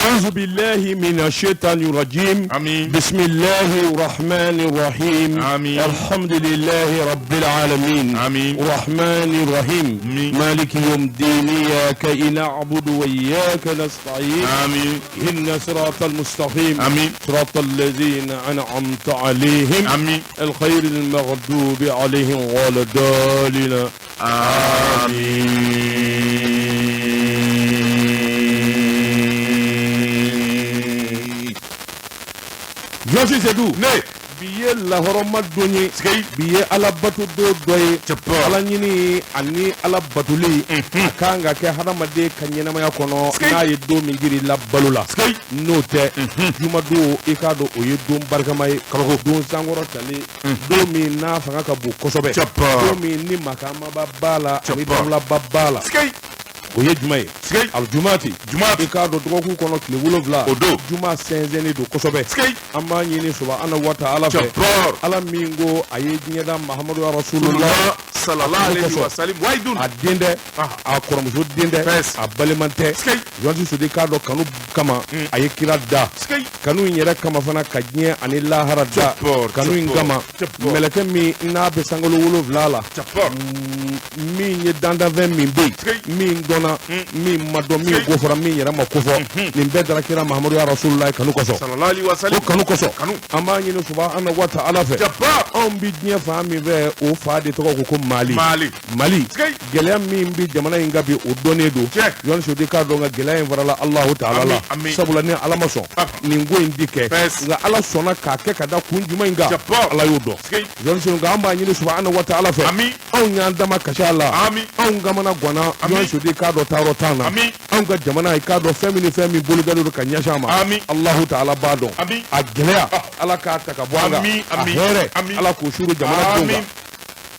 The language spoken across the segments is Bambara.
أعوذ بالله من الشيطان الرجيم. بسم الله الرحمن الرحيم. الحمد لله رب العالمين. الرحمن الرحيم. مالك يوم الدين إياك نعبد وإياك نستعين. إن صراط المستقيم. صراط الذين أنعمت عليهم. الخير المغضوب عليهم ولا الضالين. Yosi Sedou ne biye lahoroma donye biye alabatu do doye ala nyini ani alabatuli akanga ke hadamade kanyena maya kono na ye do mingiri la balula no te juma do ikado oye do barkamay kalo do sangoro tali do mi na fanga ka bu kosobe do mi ni makama babala mi bala babala oye jumaye al jumati ikado doku kono kile wulovla juma senzeni do kosobe amma nyini subhanahu wa ta'ala fe ala mingo aye nyeda muhammadu rasulullah sallallahu alaihi wasallam waidun adinde a koromjo dinde a balimante yonti sudi kado kanu kama aye kirada kanu nyera kama fana kajnye ani lahara da kanu ngama meleke mi na be sangolo wulovla la mi nye danda 20 min be mi dona mi mado mi gofora mi yera makofo ni bedra kira muhammadu ya rasulullah kanu koso sallallahu alaihi wasallam kanu koso kanu ama nyini subhanahu wa ta'ala fe on bi nya fa mi ve o fa de to ko mali gele mi bi jamana inga bi o donedo yon so de ka do nga gele en varala allah ta'ala la sabula ni ala maso ni ngo indike nga ala sona ka ke kada kunjuma inga ala yodo yon so nga amba nyini subhanahu wa ta'ala fe on nya ndama kashala on gamana gwana yon so de ka do taro tana an ga jamana ay kado femi bulugalo ka nyashama allah ta'ala bado a gelea ala ka taka bwanga a here ala ko shuru jamana donga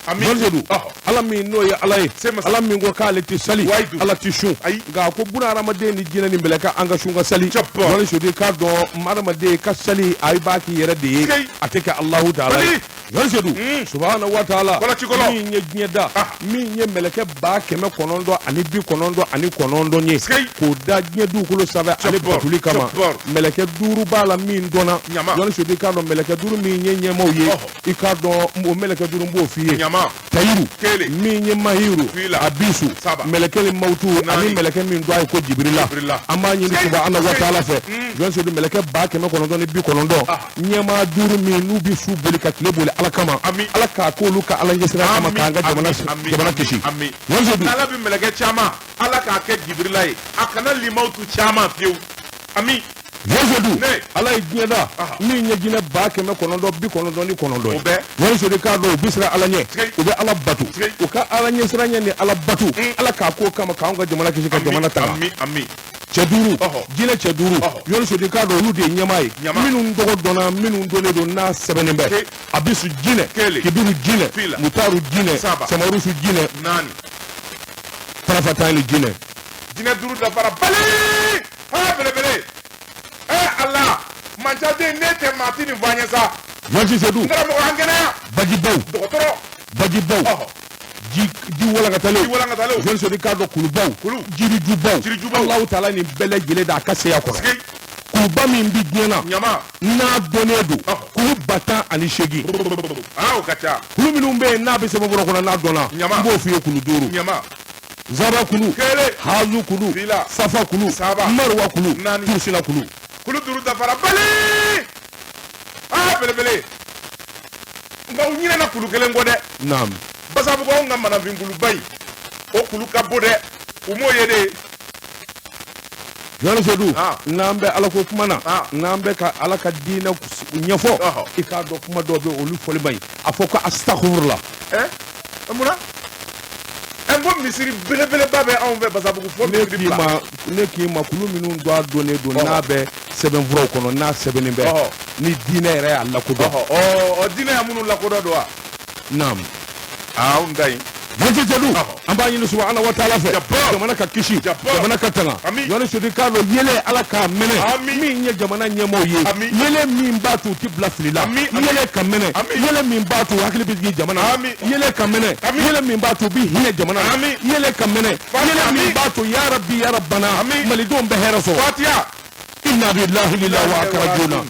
amin ala mi no ya ala mi ngo ka le ti sali ala ti shun ga ko buna ramade ni jina ni beleka anga shunga sali wala shudi ka do marmade ka sali ay baki yere de ateka allah ta'ala yansedu subhanahu wa ta'ala mi nye nyeda mi nye meleke ba keme konondo ani bi konondo ani konondo nye ko da nye du kulo save ale batuli kama meleke duru bala mi ndona yansedu ka do meleke duru mi nye nyemo ye ikado mo meleke duru mbo fiye tayiru mi nye mahiru abisu meleke le mautu ani meleke mi ndo ay ko jibrila amma nyi subhanahu wa ta'ala fe yansedu meleke ba keme konondo ni bi konondo nyema duru mi nubi su bolika klebole alakama alaka ko luka ala yesira kama kanga jamana kishi wanzo ala bi meleke chama alaka ke jibrila akana limautu chama fiu ami wanzo ala igeda ni nyegina ba ke me konondo bi konondo ni konondo wanzo de ka do bisra ala nye ube ala batu o ka ala nye sira nye ni ala batu alaka ko kama kanga jamana kishi ka jamana ta ami Cheduru jine cheduru yon so de ka do lu de nyamai minun dogo dona minun dole do na sebenembe abisu jine kibiru jine mutaru jine samarusu jine nani parafatani jine duru da para bale ha bele Allah manjade nete matini vanyesa yansi sedu ndara mo hangena baji bow ji wala ngatalo je so de kado kulubaw jiri jubaw Allah ta'ala ni bele gele da kase ya ko kuba mi mbi gena na donedo ku bata ani shegi o kacha kulu minumbe na be sebo boro ko na dona mbo fiye kulu duru zaba kulu hazu kulu safa kulu marwa kulu tusina kulu duru da fara bale bele nga unyina na kulu kele ngode naam basabu ko ngam mana vingulu bay o kulu kabode umo yede yana sedu nambe ala ko kumana nambe ka ala ka dina nyafo ikado kuma dobe olu foli bay afoko astaghfirullah amuna embo misiri bele babe anve basabu ko foli neki ma kulu minun do do nabe seben vro kono na seben be ni dina re alla ko do dina ya munu la ko do nam ngai yanti jadu amba yin subhanahu wa ta'ala fe jamana ka kishi jamana ka tanga yoni sudi ka lo yele ala ka mene mi nye jamana nyemo ye yele mi mbatu tibla filila yele ka mene yele mi mbatu hakili bi jamana yele ka mene yele mi mbatu bi hine jamana yele ka mene yele mi mbatu ya rabbi ya rabbana malidum be heraso fatiha inna lillahi wa akrajuna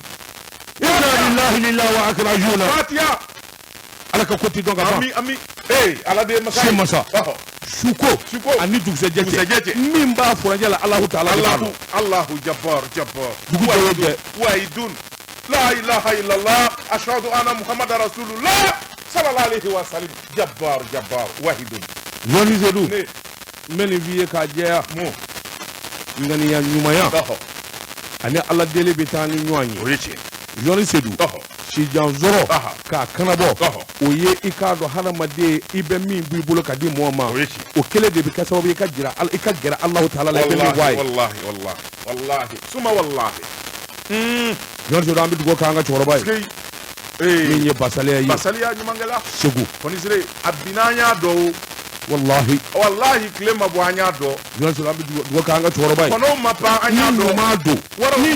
inna lillahi wa akrajuna Fatiha ala ka koti donc ami ala de masa suko ani dugse jete min ba furajala Allahu ta'ala Allahu jabbar wahidun la ilaha illallah ashhadu anna muhammadar rasulullah sallallahu alaihi wa sallam jabbar wahidun yoni zedu meni viye ka jeya mo ngani ya nyumaya ani ala dele betani nywanyi oyeche yoni sedu si janzoro ka kanabo oye ikado haramade ibe min bu bolo ka di mo ma o kele de bi ka sababu ka jira Allah ta'ala la bele way wallahi suma wallahi yoni sedu ambi dugo ka nga choro bay min ye basaliya nyumangela segu konisire abinanya do wallahi klema bo anya do yoni sedu ambi dugo ka nga choro bay kono mapa anya do ni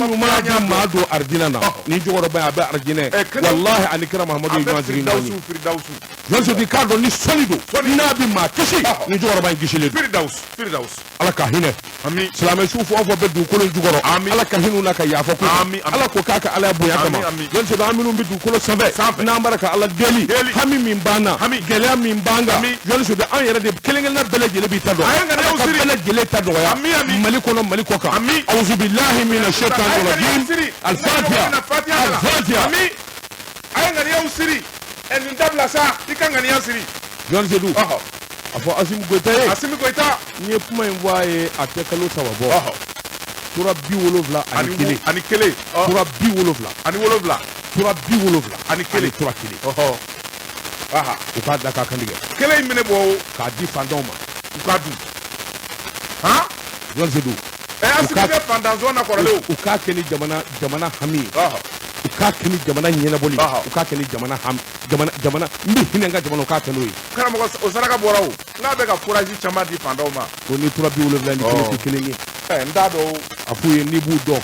ma do ardina na ni jogoro bay abe ardine wallahi an kira muhammadu ibn firdausu yoni sedu ka do ni solido nabi ma kishi ni jogoro bay gishile firdaus ala ka hine ami salame shufu ofo be du kolo jugoro ala ka hinu na ka yafa ko ala ko kaka ala buya kama yon se aminu be du kolo sabe na baraka ala deli hami min bana gele min banga yon se be an yere de kelengel na bele gele bi tado bele gele tado ya maliko no maliko ka auzu billahi minash shaitanir rajim al-fatiha ami ay ngani usiri en ndabla sa ikangani usiri yon se du afo Assimi Goïta nye kuma envoyé à tekalo sababo tura bi wolofla ani kele tura bi wolofla ani kele tura kele o ka da ka kandige kele mine bo ka di fandoma u ka du yon se du Assimi fandanzo na korale u ka keni jamana hami u ka keni jamana nyena boli u ka keni jamana mbi hinenga jamana ka kenu kala mo o saraka borawo na be ka courage chama di fandoma ko ni tura bi wolofla ni kele ni ndado afuye ni bu do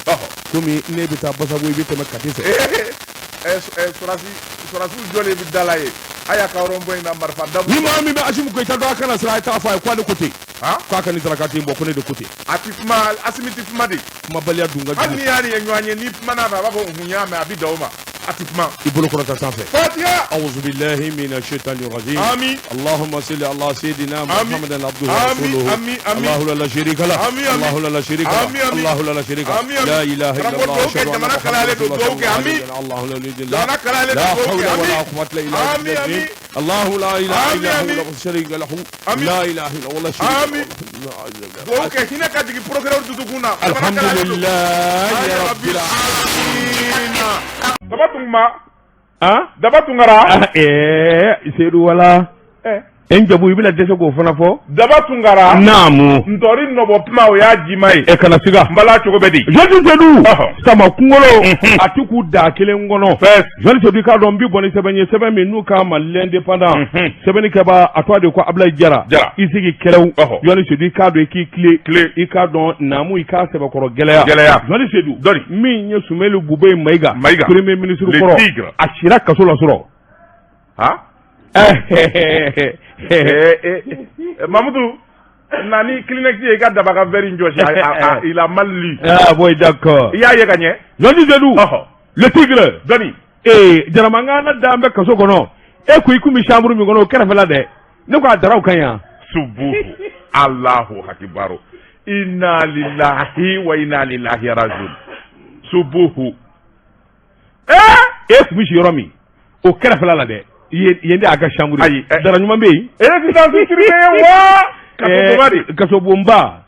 komi ne bita basabo bi tema katise surasi jole bi dalaye aya ka rombo ina marfa dabu ni ma mi be Assimi Goïta do kana sira ta fa ko de côté ko ka ni tara kati mbo ko ne de côté atifma Assimi tifma de ma balia dunga ani yani enwanye ni mana ba babo hunya ma abi dawma atifma ibolo ko ta sanfe Fatiha a'udhu billahi minash shaitanir rajim amin allahumma salli ala sayidina muhammadan abduhu wa rasuluhu allahu la sharika la allahu la sharika la allahu la sharika la ilaha illa allah shalla mana kalale do doke amin allahu la ilaha la kalale do doke wala quwwata illa billah الله لا اله الا هو لا شريك له لا اله الا هو لا شريك له اوكي هنا كاتي بروجرام دودونا الحمد لله يا رب العالمين dabatungara seedu wala en jabu ibila dese go fana fo dabatungara namu ndori nobo pma o ya jimai e kana siga mbala chogo bedi jodi sedu sama kungolo atiku da kele ngono jodi sedu ka don bi boni sebenye seben nu ka ma l'indépendant sebeni ka ba atwa de ko abla jara isigi kelew jodi sedu ka do ki clé i ka don namu i ka sebe koro geleya jodi sedu dori min nye sumelu bube maiga premier ministre koro ashira kasola soro Mamoudou, Nani clinique est gardé par Verin Josh. Il a mal lu. Ah, oui, d'accord. Il y a gagné. Je dis de nous. Le tigre. Doni. Jaramanga Dambe Kasokono. Kumi Chambre Mugono, Karafelade. Ne quoi Darau Kaya. Subu. Allahu Hakibaru. Inna lillahi wa inna lillahi rajiun. Subuhu. Kumi Shiromi. Au Karafelade. Yende aga Chambre. Ayi. Daranyuma Bey. Kasobumba.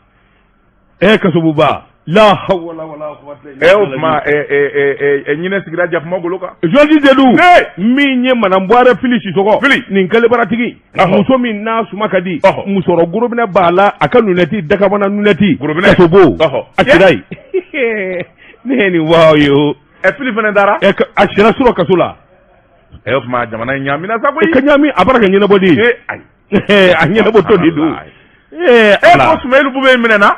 Kasobuba. La hawla wala quwwata illa billah. Nyine sigira jaf mogoloka. Je disais nous. Mi nye manambware fili sisoko. Fili. Ninkale baratigi. Muso min na sumakadi. Musoro gurubina bala aka nuneti dakabana nuneti. Kasobo. Akirai. Neni wow yo. Fili fene dara. Ashira suro kasula. Ma jamana nyamina saboyi. Kanyami abaraka nyina bodi. Anyina boto didu. Ko sumelu bube minena.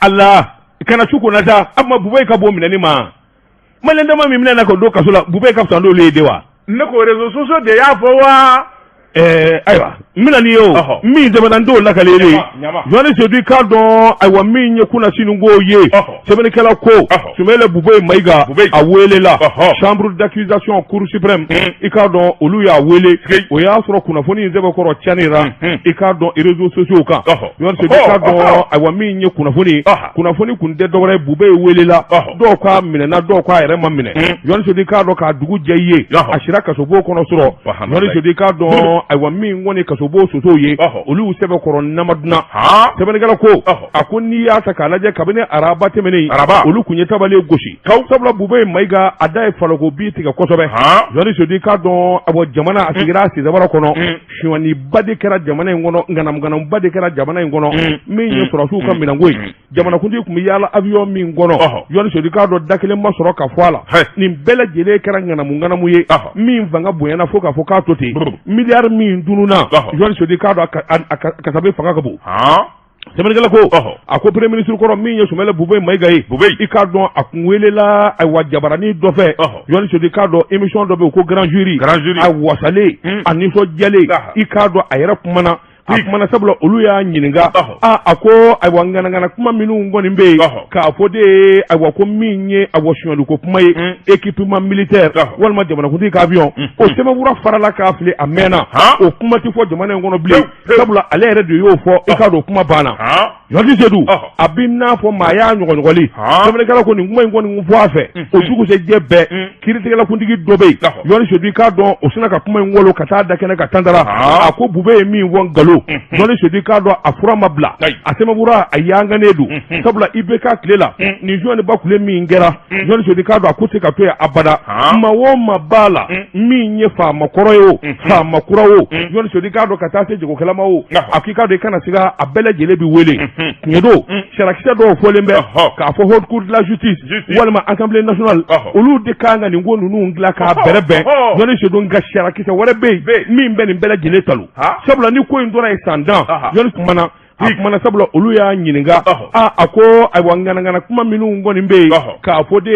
Allah kana chuko nata amma bube ka bo minani ma. Malenda ma minana ko do kasula bube ka tando le dewa. Ne ko réseaux sociaux de ya fowa. ayiwa mina ni yo min jamana ndo la kalele joni sedu ka don ayiwa min ye kuna sinungo ye sebene kala ko sumele bubay maiga a welela chambre d'accusation cour suprême ika don olu ya wele o ya soro kuna foni nzebe koro chanira ika don réseaux sociaux ka joni sedu ka don ayiwa min ye kuna foni kunde dogre bubay welela do ka mine na do ka ere ma mine joni sedu ka don ka dugu jeye ashira ka so bo kono soro joni sedu ka don ayiwa min woni kasobo soso ye olu sebe koron namaduna sebe ngala ko akonni ya saka laje kabine araba temene olu kunye tabale goshi sabla bube maiga adai falogo biti ga kosobe joni sodi ka don abo jamana asigira si zabara kono shiwani bade kera jamana ngono nganam bade kera jamana ngono min ye surasu ka minangoi jamana kundi kumi yala avion min ngono joni sodi ka do dakele masoro ka fala ni bela jele kera nganamu ye min vanga boyana foka toti milliard min dununa joni sodi kado akasabe fanga kabo semenegala ko ako premier ministre ko min ye sumele bubay maigaye ikado akunwelela ay wajabarani dofe joni sodi kado émission dobe ko grand jury ay wasale aniso jale ikado ayera kumana akumana sabula olu ya nyininga ako ay wangana kuma minu ngoni mbe ka fode ay wako minye awoshondo ko kuma équipement militaire walma jamana kuti ka avion o sema wura farala ka afle amena o kuma ti fo jamana ngono ble sabula ale radio yo fo ikado kuma bana yodi sedu abinna fo maya nyogoli sabule kala ko ni nguma ngoni ngufo afe o suku se jebe kiriti kala kundigi dobe yodi sedu ka don o sina ka kuma ngolo kata dakena ka tandara ako bube mi won galo joni sodi ka do afura mabla asema bura ayanga nedu sabula ibeka klela ni joni bakule mi ngera joni sodi ka do akote ka to ya abada mawo mabala mi nye fa makoroyo fa makurawo joni sodi ka do katase jego kala mawo akika do kana siga abele jelebi wele ngedo sharakisa do folembe ka fo haute cour de la justice walma assemblée nationale olu de kanga ni ngonu nu ngla ka berebe joni sodi nga sharakisa warebe mi mbeni bele jele talu sabula ni ko ndora sanda joni kumana sabula olu ya nyininga ako ay wangana kuma minu ngoni mbe ka fode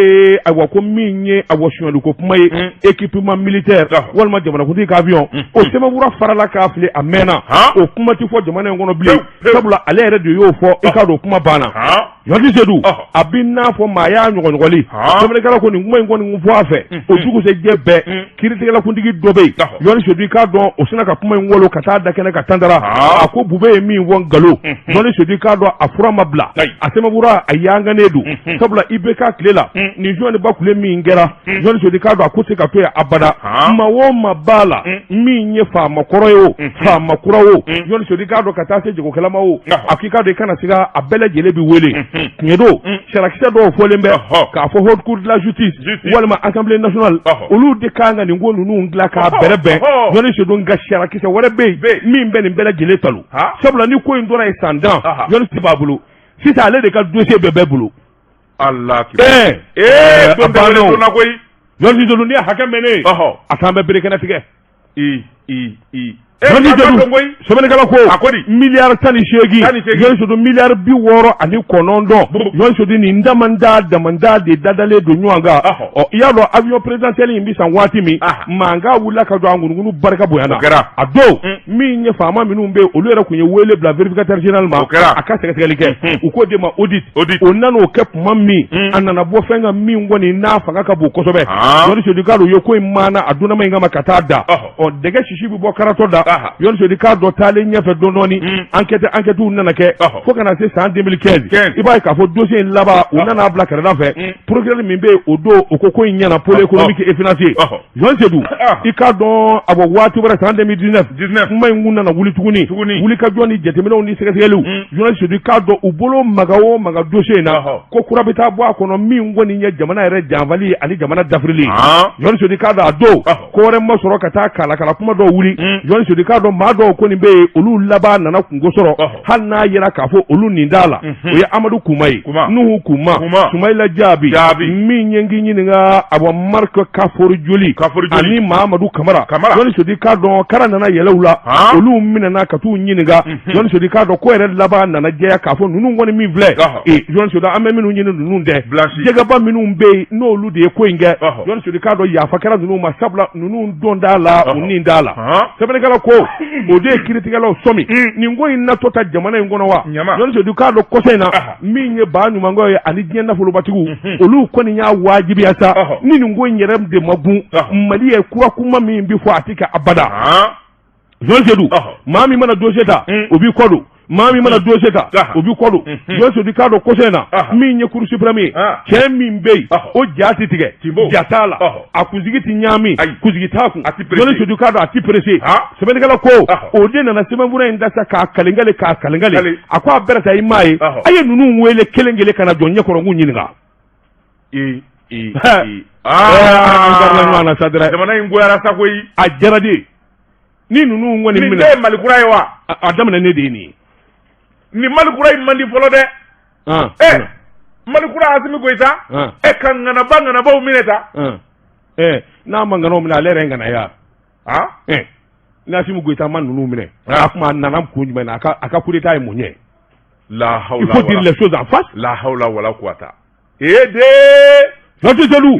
ay wako minye awoshondo ko kuma équipement militaire walma jamana kuti ka avion o sema wura farala ka afle amena o kuma ti fo jamana ngono ble sabula ale radio yo fo ikado kuma bana yodi sedu abinna fo maya nyogoli sema kala ko ni ngoni ngufo afe o suku se jebe kiriti kala kundigi dobe yodi sedu ka don o sina ka kuma ngolo kata dakena ka tandara ako bube mi won galo joni sodi ka do afura mabla asema bura ayanga nedu sabula ibeka klela ni joni bakule mi ngera joni sodi ka do akote ka to ya abada mawo mabala mi nye fa makoroyo fa makurawo joni sodi ka do katase jego kala mawo akika do kana siga abele jelebi wele ngedo sharakisa do folembe ka fo haute cour de la justice walma assemblée nationale olu de kanga ni ngonu nu ngla ka berebe joni sodi nga sharakisa warebe mi mbeni bele jele talu sabula ni ko ndora sandan joni sibabulu si ça allait de ka dossier bébé bulu Allah ki abano na koy joni dolu ni hakamene atambe brekena tige joni dolu somene kala ko akodi milliard tani shegi joni sodo milliard bi woro ani konondo joni sodo ni ndamanda de dadale do nyanga o yalo avion présidentiel yimbi san wati mi manga wula ka do angunu barka boyana ado mi nye fama minu mbe olera kunye wele bla vérificateur général ma aka sekretelike uko de ma audit onano kep mammi anana bo fenga mi ngoni na fanga ka bo kosobe joni sodo kalo yoko imana aduna mainga makatada o dege shishibi bo karato da yon so di ka do tale nyefe dondoni enquête nana ke fo kana se en 2015 iba ka fo dossier laba nana bla kara fe procureur mimbe odo okoko nyana pôle économique et financier yon se du ika don abo wati bara en 2019 may nguna na wuli tuguni wuli ka joni jetemelo ni sekretelu yon se du ka do ubolo magawo maga dossier na ko kurabita bo akono mi ngoni nya jamana ere janvali ali jamana dafrili yon se du ka da do ko re mo soro kata kala kuma do wuli yon se du ka do mado ko ni be olu laba nana kungo soro hanna yera kafo olu nindala o ya amadu kumai nuhu kuma sumaila jabi mi nyengi nyinga abo marko kaforu juli ani mamadou kamara yoni sodi ka do kara nana yelawla olu minana katu nyinga yoni sodi ka do ko ere laba nana jeya kafo nunu ngoni mi vle e yoni sodi ameminu nyinu nunu de jega ba minu be no olu de ko inge yoni sodi ka do ya fakara nunu masabla nunu ndondala unindala sebele kala ko o de kiritigalaw somi nin ko in na tota jamana in kono wa yon se du ka do kosena min ye ba nyuma ngo ye ani diɲɛ nafolobatigiw olu kɔni y'a wajibiya sa ni nin ko in yɛrɛ de magun mali ye kura kuma min bi fɔ a ti ka abada yon se du maa min mana dossier ta o b'i kɔ don maa min mana dossier ta o b'i kɔ don yon se du ka do kosena min ye cour suprême ye cɛ min bɛ yen o ja ti tigɛ ja t'a la a kunsigi ti ɲaami kunsigi t'a kun yon se du ka do a ti pressé sɛbɛnnikɛla ko o de nana sɛbɛnfura in dasa k'a kalengale a ko a bɛrɛ ta i maa ye a ye ninnu wele kelen kelen ka na jɔ ɲɛkɔrɔ n k'u ɲininka jamana in goyara sa koyi a jara de ni ninnu kɔni minɛ nin ye malikura ye wa a daminɛ ne de ye nin ye ni malikura in man di fɔlɔ dɛ malikura Asimi Goita ka ŋanabaw minɛ ta n'a ma ŋanaw minɛ ale yɛrɛ ŋanaya ni Asimi Goita ma ninnu minɛ a kuma a nana kun jumɛn na a ka coup d'état ye mun ye il faut dire les choses en face la hawla wala quwata Jeliw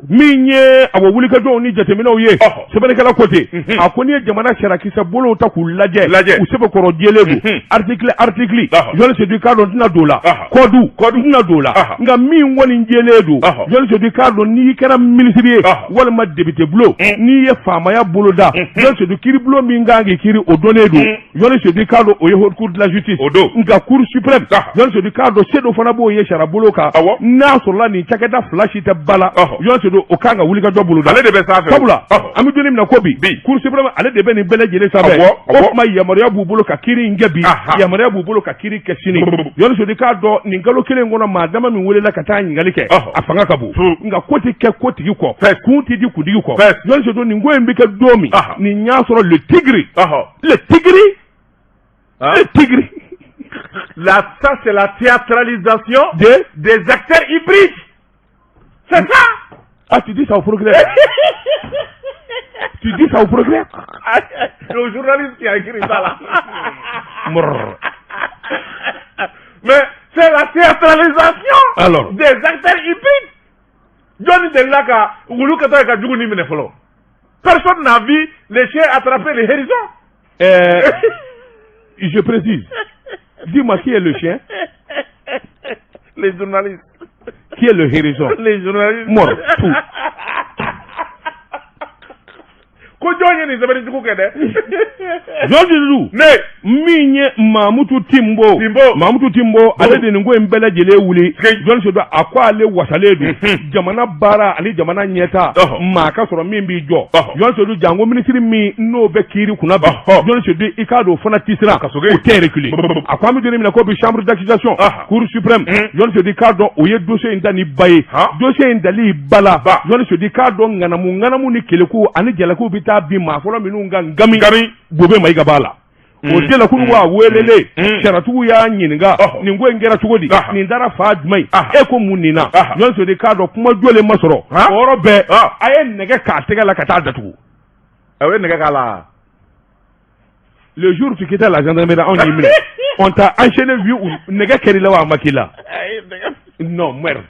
min ye a wulikajɔw ni jateminɛw ye sɛbɛnnikɛla ko ten a ko n'i ye jamana sarakisɛ bolow ta k'u lajɛ u sɛbɛkɔrɔ jɛlen don article Johnny Sedi k'a dɔn tɛna don la kɔdu tɛna don la nka min kɔni jɛlen don Johnny Sedi k'a dɔn n'i kɛra minisiri ye walima député bulon n'i ye faamaya bolo da Johnny Sedi kiiribulon min kan k'i kiiri o dɔnnen don Johnny Sedi k'a dɔn o ye haute cour de la justice nka cour suprême Johnny Sedi k'a dɔn se dɔ fana b'o ye sariya bolo kan n'a sɔrɔla nin cakɛda fila si tɛ ba la Johnny Sedi o kan ka wuli ka jɔ bolo da ale de bɛ sanfɛ sabula an bɛ don min na ko bi cour suprême ale de bɛ nin bɛɛ lajɛlen sanfɛ o tuma yamaruya b'u bolo ka kiiri in kɛ bi yamaruya b'u bolo ka kiiri kɛ sini Johnny Sedi k'a dɔn nin kalo kelen kɔnɔ maa dama min welela ka taa ɲininkali kɛ a fanga ka bon nka ko tɛ kɛ ko tigi kɔ kun tɛ di kuntigi kɔ Johnny Sedi nin ko in bɛ kɛ don min nin y'a sɔrɔ le tigre ça c'est la théâtralisation des acteurs hybrides. C'est ça. Ah, tu dis ça au progrès. Tu dis ça au progrès. Le journaliste qui a écrit ça là. Mais c'est la théâtralisation des acteurs hybrides. Johnny Delaka, personne n'a vu les chiens attraper les hérissons. Je précise. Dis-moi qui est le chien? Les journalistes. Qui est le hérisson? Les journalistes. Mort, tout. Min ye Mamutu Timbo ale de nin ko in bɛɛ lajɛlen wuli Johnny Sedi a ko ale wasalen don jamana baara ani jamana ɲɛta maa ka sɔrɔ min b'i jɔ Johnny Sedi janko minisiri min n'o bɛ kiiri kunna bi Johnny Sedi i k'a dɔn o fana tisira o tɛ reculer a ko an bɛ don min na ko bi chambre d'accusation cour suprême Johnny Sedi k'a dɔn o ye dossier in da ni ba ye dossier in dali ba la Johnny Sedi k'a dɔn ŋanamu ni keleku ani jalaku bɛ taa bin maa fɔlɔ minnu ka ngami Bobe Mayiga b'a la o de la kunu wa welele saratugu y'a ɲininka nin ko in kɛra cogo di nin taara fa jumɛn e ko mun nin na Johnny Sedi k'a dɔn kuma jɔlen ma sɔrɔ o yɔrɔ bɛɛ a ye nɛgɛ k'a tɛgɛ la ka taa datugu a ye nɛgɛ k'a la le jour tu quittais la gendarmerie anw y'i minɛ on t'a enchaîné vu nɛgɛ kɛr'i la wa a ma k'i la non merde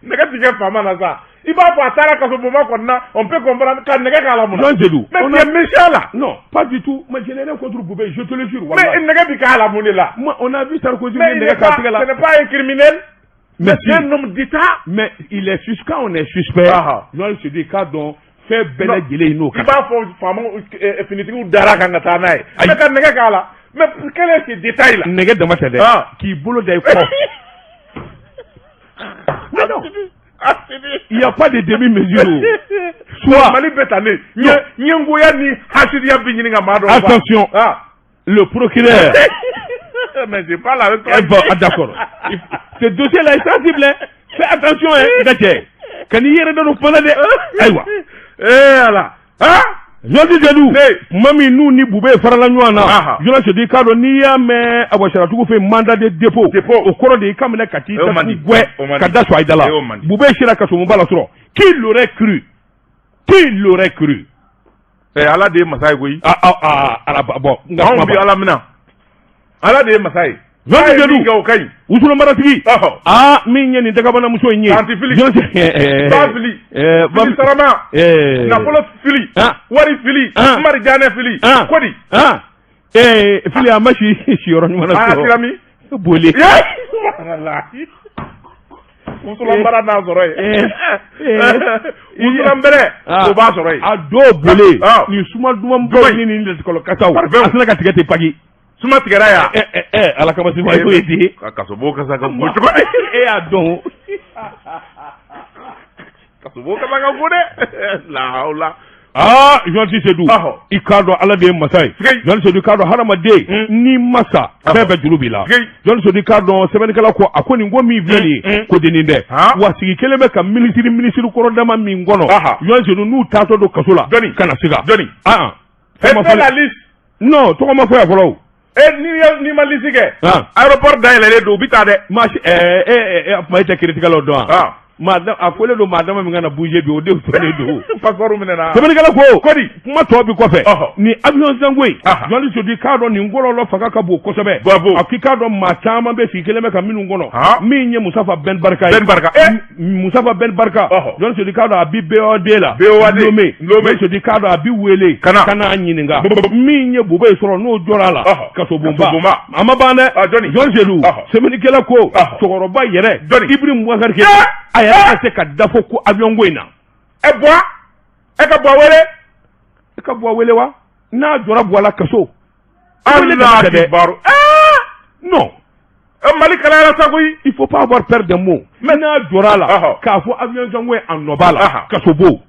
nɛgɛ tigɛ faama na sa il va pas à la on peut comprendre quand nègre à la mouna. Non, Zedou. Mais tu es méchant là. Non, pas du tout. Mais je n'ai rien contre Boubé, je te le jure. Mais nègre à la mouna là. Moi, on a vu Sarkozy. Mais ce n'est pas un criminel. Mais c'est un homme d'État. Mais il est suspect, quand on est suspect. Johnny Sedi k'a dɔn fɛn bɛɛ lajɛlen n'o kan. I b'a fɔ faama finitigiw dara kan ka taa n'a ye. Mais ka nɛgɛ k'a la. Mais quel est ce détail là? Nɛgɛ dama tɛ dɛ. K'i bolo da i kɔ. Mais non. Il n'y a pas de demi-mesure. Soit Mali Bétané, attention, le procureur. Mais je parle avec toi. Ah, d'accord. Ce dossier-là est sensible. Fais attention, hein. Quand il y a dans de. Aïwa. Voilà. Hein? Johnny Sedi mami nous ni Boubé farala ɲɔgɔn Johnny Sedi k'a dɔn n'i y'a mɛn Aboubacaratugu fɛ mandat de dépôt o kɔrɔ de i ka minɛ ka t'i tasi gwɛ ka da Suwayida la Boubé sera kasomunba la sɔrɔ qui l'aurait cru ala de ye masa ye koyi bon anw bi ala minɛ ala de ye masa ye Jean Chédou ga o kai Usula maratigi ah min ɲɛ nin dagabana muso in ye antifili bafili fili sarama nafolo fili wari fili marijane fili kodi fili a ma si yɔrɔ ɲuman na sirami boli Usulan bara n'a sɔrɔ ye usulan bɛrɛ o b'a sɔrɔ ye a dɔw boli ni suma duman baw ni nin lesikɔlɔ kasaw a sina ka tigɛ te pagi suma tigɛra ya ala kama si ma y'o ye di kasobo kasa ka go cogo y'a dɔn kasobo kasa ka go dɛ la Jean Chédou i k'a dɔn ala de ye masa ye Jean Chédou k'a dɔn hadamaden ni masa fɛn bɛɛ juru b'i la Jean Chédou k'a dɔn sɛbɛnnikɛla ko a ko nin ko min filɛ nin ye ko dennin dɛ wa sigi kelen bɛ ka minisiri kɔrɔdama min kɔnɔ Jean Chédou n'u taatɔ don kaso la ka na siga non tɔgɔ ma fɔ yan fɔlɔ n'i ma lisi kɛ aéroport dayɛlɛlen don u bɛ taa dɛ kuma e tɛ kiritigɛlaw dɔn a fɔlen don maa dama min kana bouger bi o de fɔlen don passeport minɛna sɛbɛnnikɛla ko kodi kuma tɔ bi kɔfɛ ni avion sango in Jean Chédou k'a dɔn nin kɔlɔlɔ fanga ka bon kosɛbɛ a k'i k'a dɔn maa caman bɛ f'i kelen bɛ ka minnu kɔnɔ min ye Musafa Ben Barka ye Musafa Ben Barka Jean Chédou k'a dɔn a bi BOAD la Lomé Jean Chédou k'a dɔn a bi wele ka n'a ɲininka min ye Bobo ye sɔrɔ n'o jɔra la kaso bonba a ma ban dɛ Jean Chédou sɛbɛnnikɛla ko cɛkɔrɔba yɛrɛ Ibrahim Boubacar Keïta a yɛrɛ ka se ka dafo ko avion ko in na e ka bɔ wele e ka bɔ wele wa n'a jɔra Buwala kaso Allah kibaru non Mali kalayara sa koyi il faut pas avoir peur des mots mais n'a jɔra la k'a fɔ avion sango in a nɔ b'a la kaso bo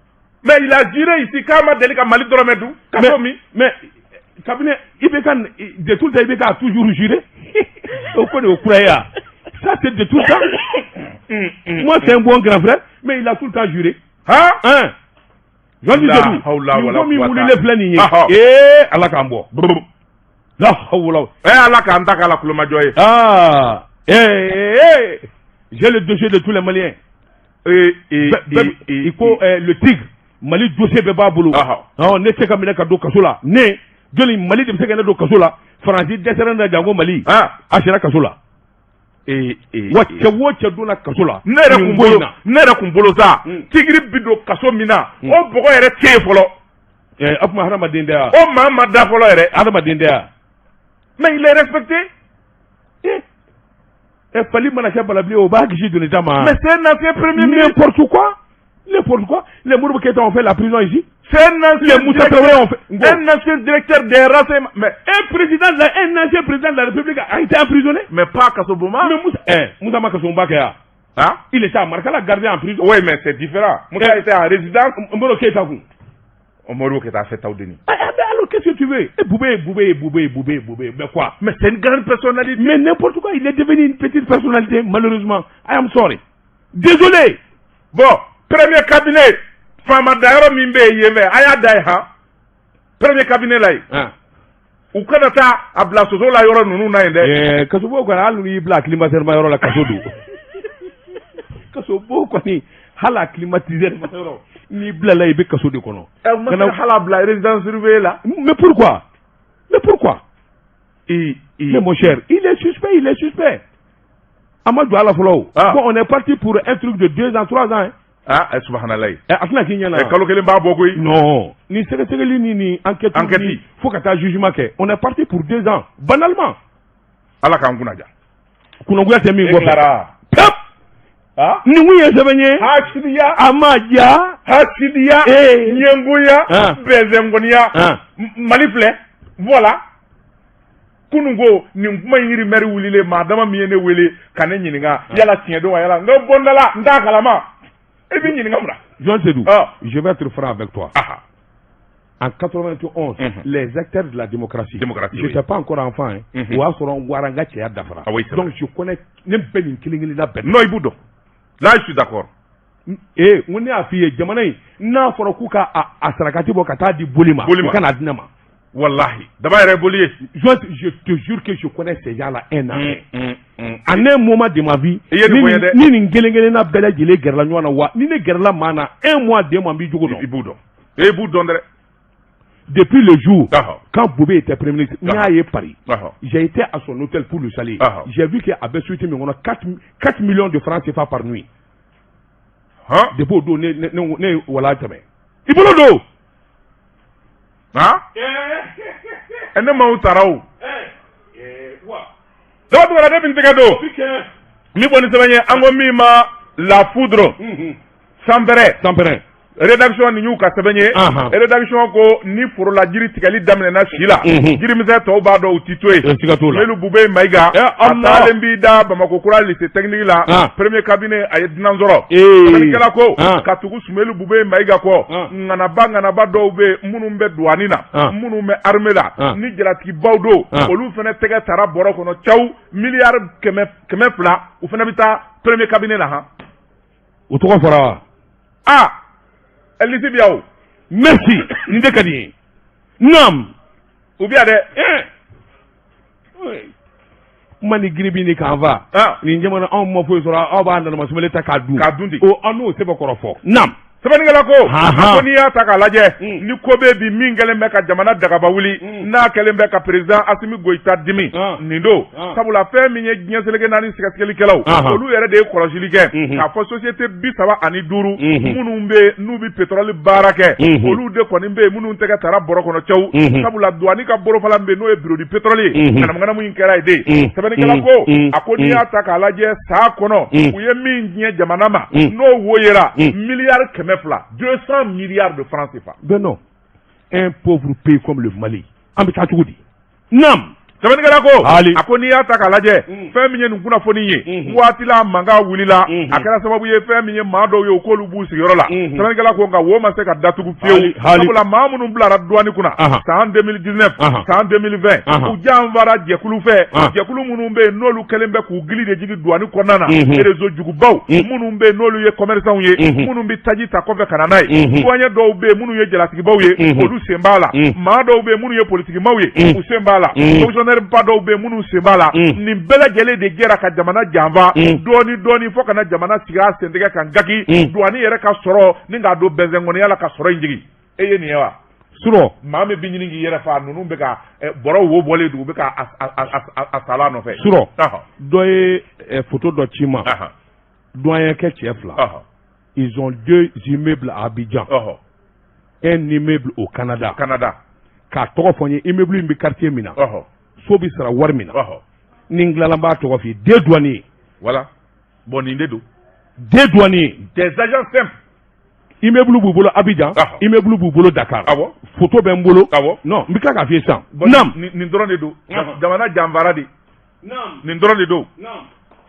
mais il a juré ici k'a ma deli ka Mali dɔrɔmɛ dun kaso min mais cabinet IBK de tout ça IBK a toujours juré o ko de o kura ya ça c'est de tout ça moi c'est un bon grand frère mais il a tout le temps juré Jean Chédou ni mi wulile filɛ nin ye ala k'an bɔ la hawla ala k'an ta k'ala kulomajɔ ye j'ai le dossier de tous les Maliens il faut le tigre Mali dossier bɛɛ b'a bolo ne tɛ ka minɛ ka don kaso la ne joli Mali de bɛ se ka ne don kaso la Faransi dɛsɛra na janko Mali a sera kaso la wa cɛ o cɛ donna kaso la ne yɛrɛ kun bolo sa tigiri bi don kaso min na o bɔgɔ yɛrɛ tɛ yen fɔlɔ a kuma hadamaden tɛ ya o maa ma da fɔlɔ yɛrɛ hadamaden tɛ ya mais il est respecté Fali mana kɛ balabilen o b'a kisi doni ta ma mais c'est un ancien premier ministre n'importe quoi les Modibo Keïta ont fait la prison ici c'est un ancien directeur des renseignements mais un ancien président de la République a été emprisonné mais pas à Kasoboma mais Moussa Makasomba Keya il était à Markala gardé en prison oui mais c'est différent Moussa était en résidence Modibo Keïta kun Modibo Keïta a fait Taoudeni alors qu'est-ce que tu veux Boubé mais quoi mais c'est une grande personnalité mais n'importe quoi il est devenu une petite personnalité malheureusement I am sorry désolé bon premier cabinet Fama Dayoro min bɛ yen mɛ a y'a da ye premier cabinet la ye u kana taa a bila soso la yɔrɔ ninnu na yen dɛ kasobo kɔni hali n'i bila climatiseur ma yɔrɔ la kaso don kasobo kɔni hali a climatiseur ma yɔrɔ n'i bila la i bɛ kaso de kɔnɔ kana hali a bila résidence surveillée la mais pourquoi mais mon cher il est suspect a ma jɔ a la fɔlɔ bon on est parti pour un truc de 2 ans 3 ans subhanallah a tɛna k'i ɲɛna kalo kelen b'a bɔ koyi non ni sɛgɛsɛgɛli ni enquête fo ka taa jugement kɛ on est parti pour 2 ans banalement ala k'an kunnaja kunnagoya tɛ min kɔfɛ nin kun ye sɛbɛn ye hasidiya a ma ja hasidiya ɲɛngoya bɛnzɛngɔniya Mali filɛ voilà kunungo nin kuma in yiri mɛri wulilen maa dama min ye ne wele ka ne ɲininka yala tiɲɛ don wa yala n ko bɔndala n t'a kalama et puis Jean Chédou, je vais être franc avec toi. En 91, les acteurs de la démocratie, je n'étais pas encore enfant, donc je connais non, Iboudo. Là, je suis d'accord. Et on est affilié, Jamanaï, n'a pas à Sarakati Bokata di Bolima, Kanadinama. Wallahi. D'abord, je te jure que je connais ces gens-là un an. En un moment de ma vie, ni n'ingélengé n'a belle gilé gerla noana wa, ni ne gerla mana, un mois, 2 mois, bijogo. Iboudo. Iboudo. depuis le jour quand Bobé était Premier ministre, il y a Paris. J'ai été à son hôtel pour le saluer. J'ai vu qu'il avait suivi 4 millions de francs CFA par nuit. Depuis au dos, voilà, il faut le dos. Et ne m'a tarao. Donc, on a des pintigado. Mi bonne semaine, angomima la foudre. Sampere. Rédaction ni ka sɛbɛnye rédaction ko ni forola jiri tigɛli daminɛna si la jirimisɛn tɔw b'a dɔn u ti to yen Melu Bube Mayiga a taalen b'i da Bamakɔ Kura lycée technique la premier cabinet a ye dunan sɔrɔ sɛbɛnnikɛla ko ka tugu Melu Bube Mayiga kɔ ŋanaba dɔw bɛ minnu bɛ douane na minnu bɛ armée la ni jalatigibaw don olu fana tɛgɛ tara bɔrɔ kɔnɔ caw miliyari 200 u fana bɛ taa premier cabinet la han o tɔgɔ fɔra wa Elisi biawo. Merci. Nde kadi. Nam. Ubia de. Mani gribi ni kanva. Ni njema na on mo fo sora o ba ndana masumele ta kadu. Kadundi. O anu se bokorofo. Nam. Sabaningala ko ni ya ta ka lajɛ ni ko be bi min kɛlen bɛ ka jamana dagaba wuli n'a kɛlen bɛ ka président Assimi Goïta dimi nin don sabula fɛn min ye diɲɛ seleke naani sɛgɛsɛgɛlikɛlaw olu yɛrɛ de ye kɔlɔsili kɛ k'a fɔ société 35 minnu bɛ n'u bɛ pétrole baara kɛ olu de kɔni bɛ yen minnu tɛgɛ tara bɔrɔ kɔnɔ cɛw sabula douane ka borofalan bɛ n'o ye bureau du pétrole ye ŋanamu in kɛra ye de sɛbɛnnikɛla ko a ko n'i y'a ta k'a lajɛ san kɔnɔ u ye min diɲɛ jamana ma n'o woyera miliyari 200 milliards de francs CFA. Ben non. Un pauvre pays comme le Mali. Ambitachudi. Nam. Sabaningala ko a ko n'i y'a ta k'a lajɛ fɛn min ye nin kunnafoni ye waati la mankan wulila a kɛra sababu ye fɛn min ye maa dɔw ye u k'olu b'u sigiyɔrɔ la sabanikɛla ko nka wo ma se ka datugu fiyewu sabula maa minnu bilara douane kunna san 2019 san 2020 u janfara jɛkulu fɛ jɛkulu minnu bɛ yen n'olu kɛlen bɛ k'u gili de jigi douane kɔnɔna na réseau jugubaw minnu bɛ yen n'olu ye commerçants ye minnu bɛ taji ta kɔfɛ ka na n'a ye douanier dɔw bɛ yen minnu ye jalatigibaw ye olu sen b'a la maa dɔw bɛ yen minnu ye politikimaw ye u sen b'a la ba dɔw bɛ minnu sen b'a la nin bɛɛ lajɛlen de jɛra ka jamana janfa dɔɔni fo kana jamana sigi a sentigɛ kan gaki douane yɛrɛ ka sɔrɔ ni k'a don bɛnsɛnkɔniya la ka sɔrɔ in jigi e ye nin ye wa surɔ maa min bɛ ɲini k'i yɛrɛ fa ninnu bɛ ka bɔrɔw wo bɔlen don u bɛ ka a sala nɔfɛ surɔ dɔ ye photo dɔ ci ma doyen kɛ cɛ fila ils ont 2 immeubles à Abidjan un immeuble au Canada k'a tɔgɔ fɔ n ye immeuble in bɛ quartier min na so bi sara wari min na ni n tilala n b'a tɔgɔ f'i ye deux douaniers voilà bon nin de don deux douaniers des agents simples immeuble b'u bolo Abidjan immeuble b'u bolo Dakar photo bɛ n bolo non n bɛ tila k'a f'i ye sisan nam nin dɔrɔn de don jamana janfara de nin dɔrɔn de don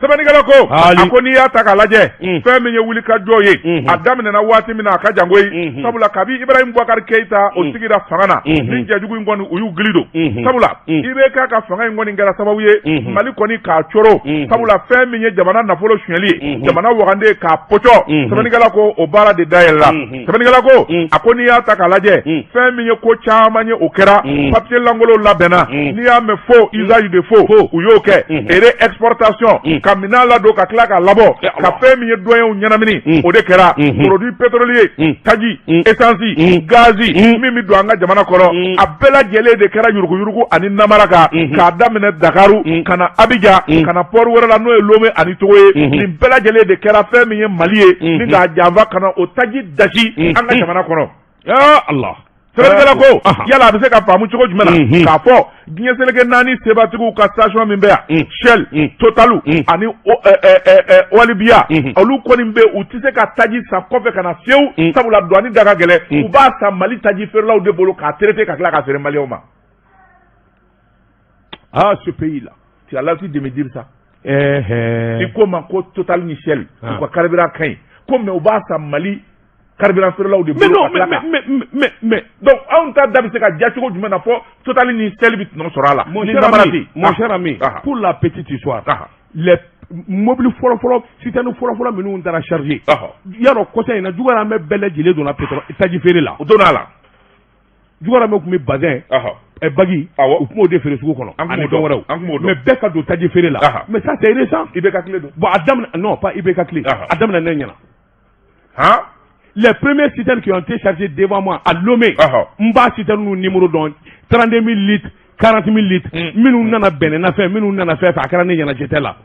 sɛbɛnnikɛla ko a ko n'i y'a ta k'a lajɛ fɛn min ye wuli ka jɔ ye a daminɛna waati min na a ka jan koyi sabula kabi Ibrahim Boubacar Keita o sigira fanga na ni jɛjugu in kɔni u y'u gili don sabula IBK ka fanga in kɔni kɛra sababu ye Mali kɔni k'a coro sabula fɛn min ye jamana nafolo suɲɛli ye jamana wagande k'a pɔcɔ sɛbɛnnikɛla ko o baara de dayɛlɛla sɛbɛnnikɛla ko a ko n'i y'a ta k'a lajɛ fɛn min ye ko caman ye o kɛra papier langolo labɛnna n'i y'a mɛn faux usage de faux u y'o kɛ ere exportation ka minɛn ladon ka tila ka labɔ ka fɛn min ye douaniers ɲɛnamini o de kɛra produit pétrolier taji essence gazi min bɛ don an ka jamana kɔnɔ a bɛɛ lajɛlen de kɛra yuruguyurugu ani namaraka k'a daminɛ Dakaru ka na Abidjan ka na port wɛrɛ la n'o ye Lomé ani Togo ye nin bɛɛ lajɛlen de kɛra fɛn min ye Mali ye ni k'a janfa ka na o taji dasi an ka jamana kɔnɔ Allah sɛbɛnnikɛla ko yala a bɛ se ka faamu cogo jumɛn na k'a fɔ diɲɛ seleke 4 sebatigiw ka station min bɛ yan Shell Total ani Olibia olu kɔni bɛ u tɛ se ka taji san kɔfɛ ka na fiyewu sabula douane da ka gɛlɛn u b'a san Mali taji feerelaw de bolo k'a traiter ka tila k'a feere maliyɛnw ma ce pays là tu as l'habitude de me dire ça i ko ma ko Total ni Shell u ka carburant ka ɲi ko mais u b'a san Mali carburant feerelaw de bolo mais donc anw ta da bɛ se ka diya cogo jumɛn na fɔ Total ni Shell bɛ tɔnɔ sɔrɔ a la mon cher ami pour la petite histoire les mobile fɔlɔfɔlɔ citerne fɔlɔfɔlɔ minnu taara charger yarɔ kɔsa in na Juguyaramɛ bɛɛ lajɛlen donna pétrole taji feere la o donna a la Juguyaramɛ tun bɛ bazin bagi u tun b'o de feere sugu kɔnɔ ani dɔn wɛrɛw mais bɛɛ ka don taji feere la mais ça c'est récent IBK tile don bon a daminɛ non pas IBK tile a daminɛ ne ɲɛna les premiers citernes qui ont été chargés devant moi à Lomé, Mba citerne nous numéro donc 32 000 litres, 40 000 litres, minnu nana bɛnɛ na fɛn minnu nana fɛn fɛ a kɛra ne ɲɛnajɛ la.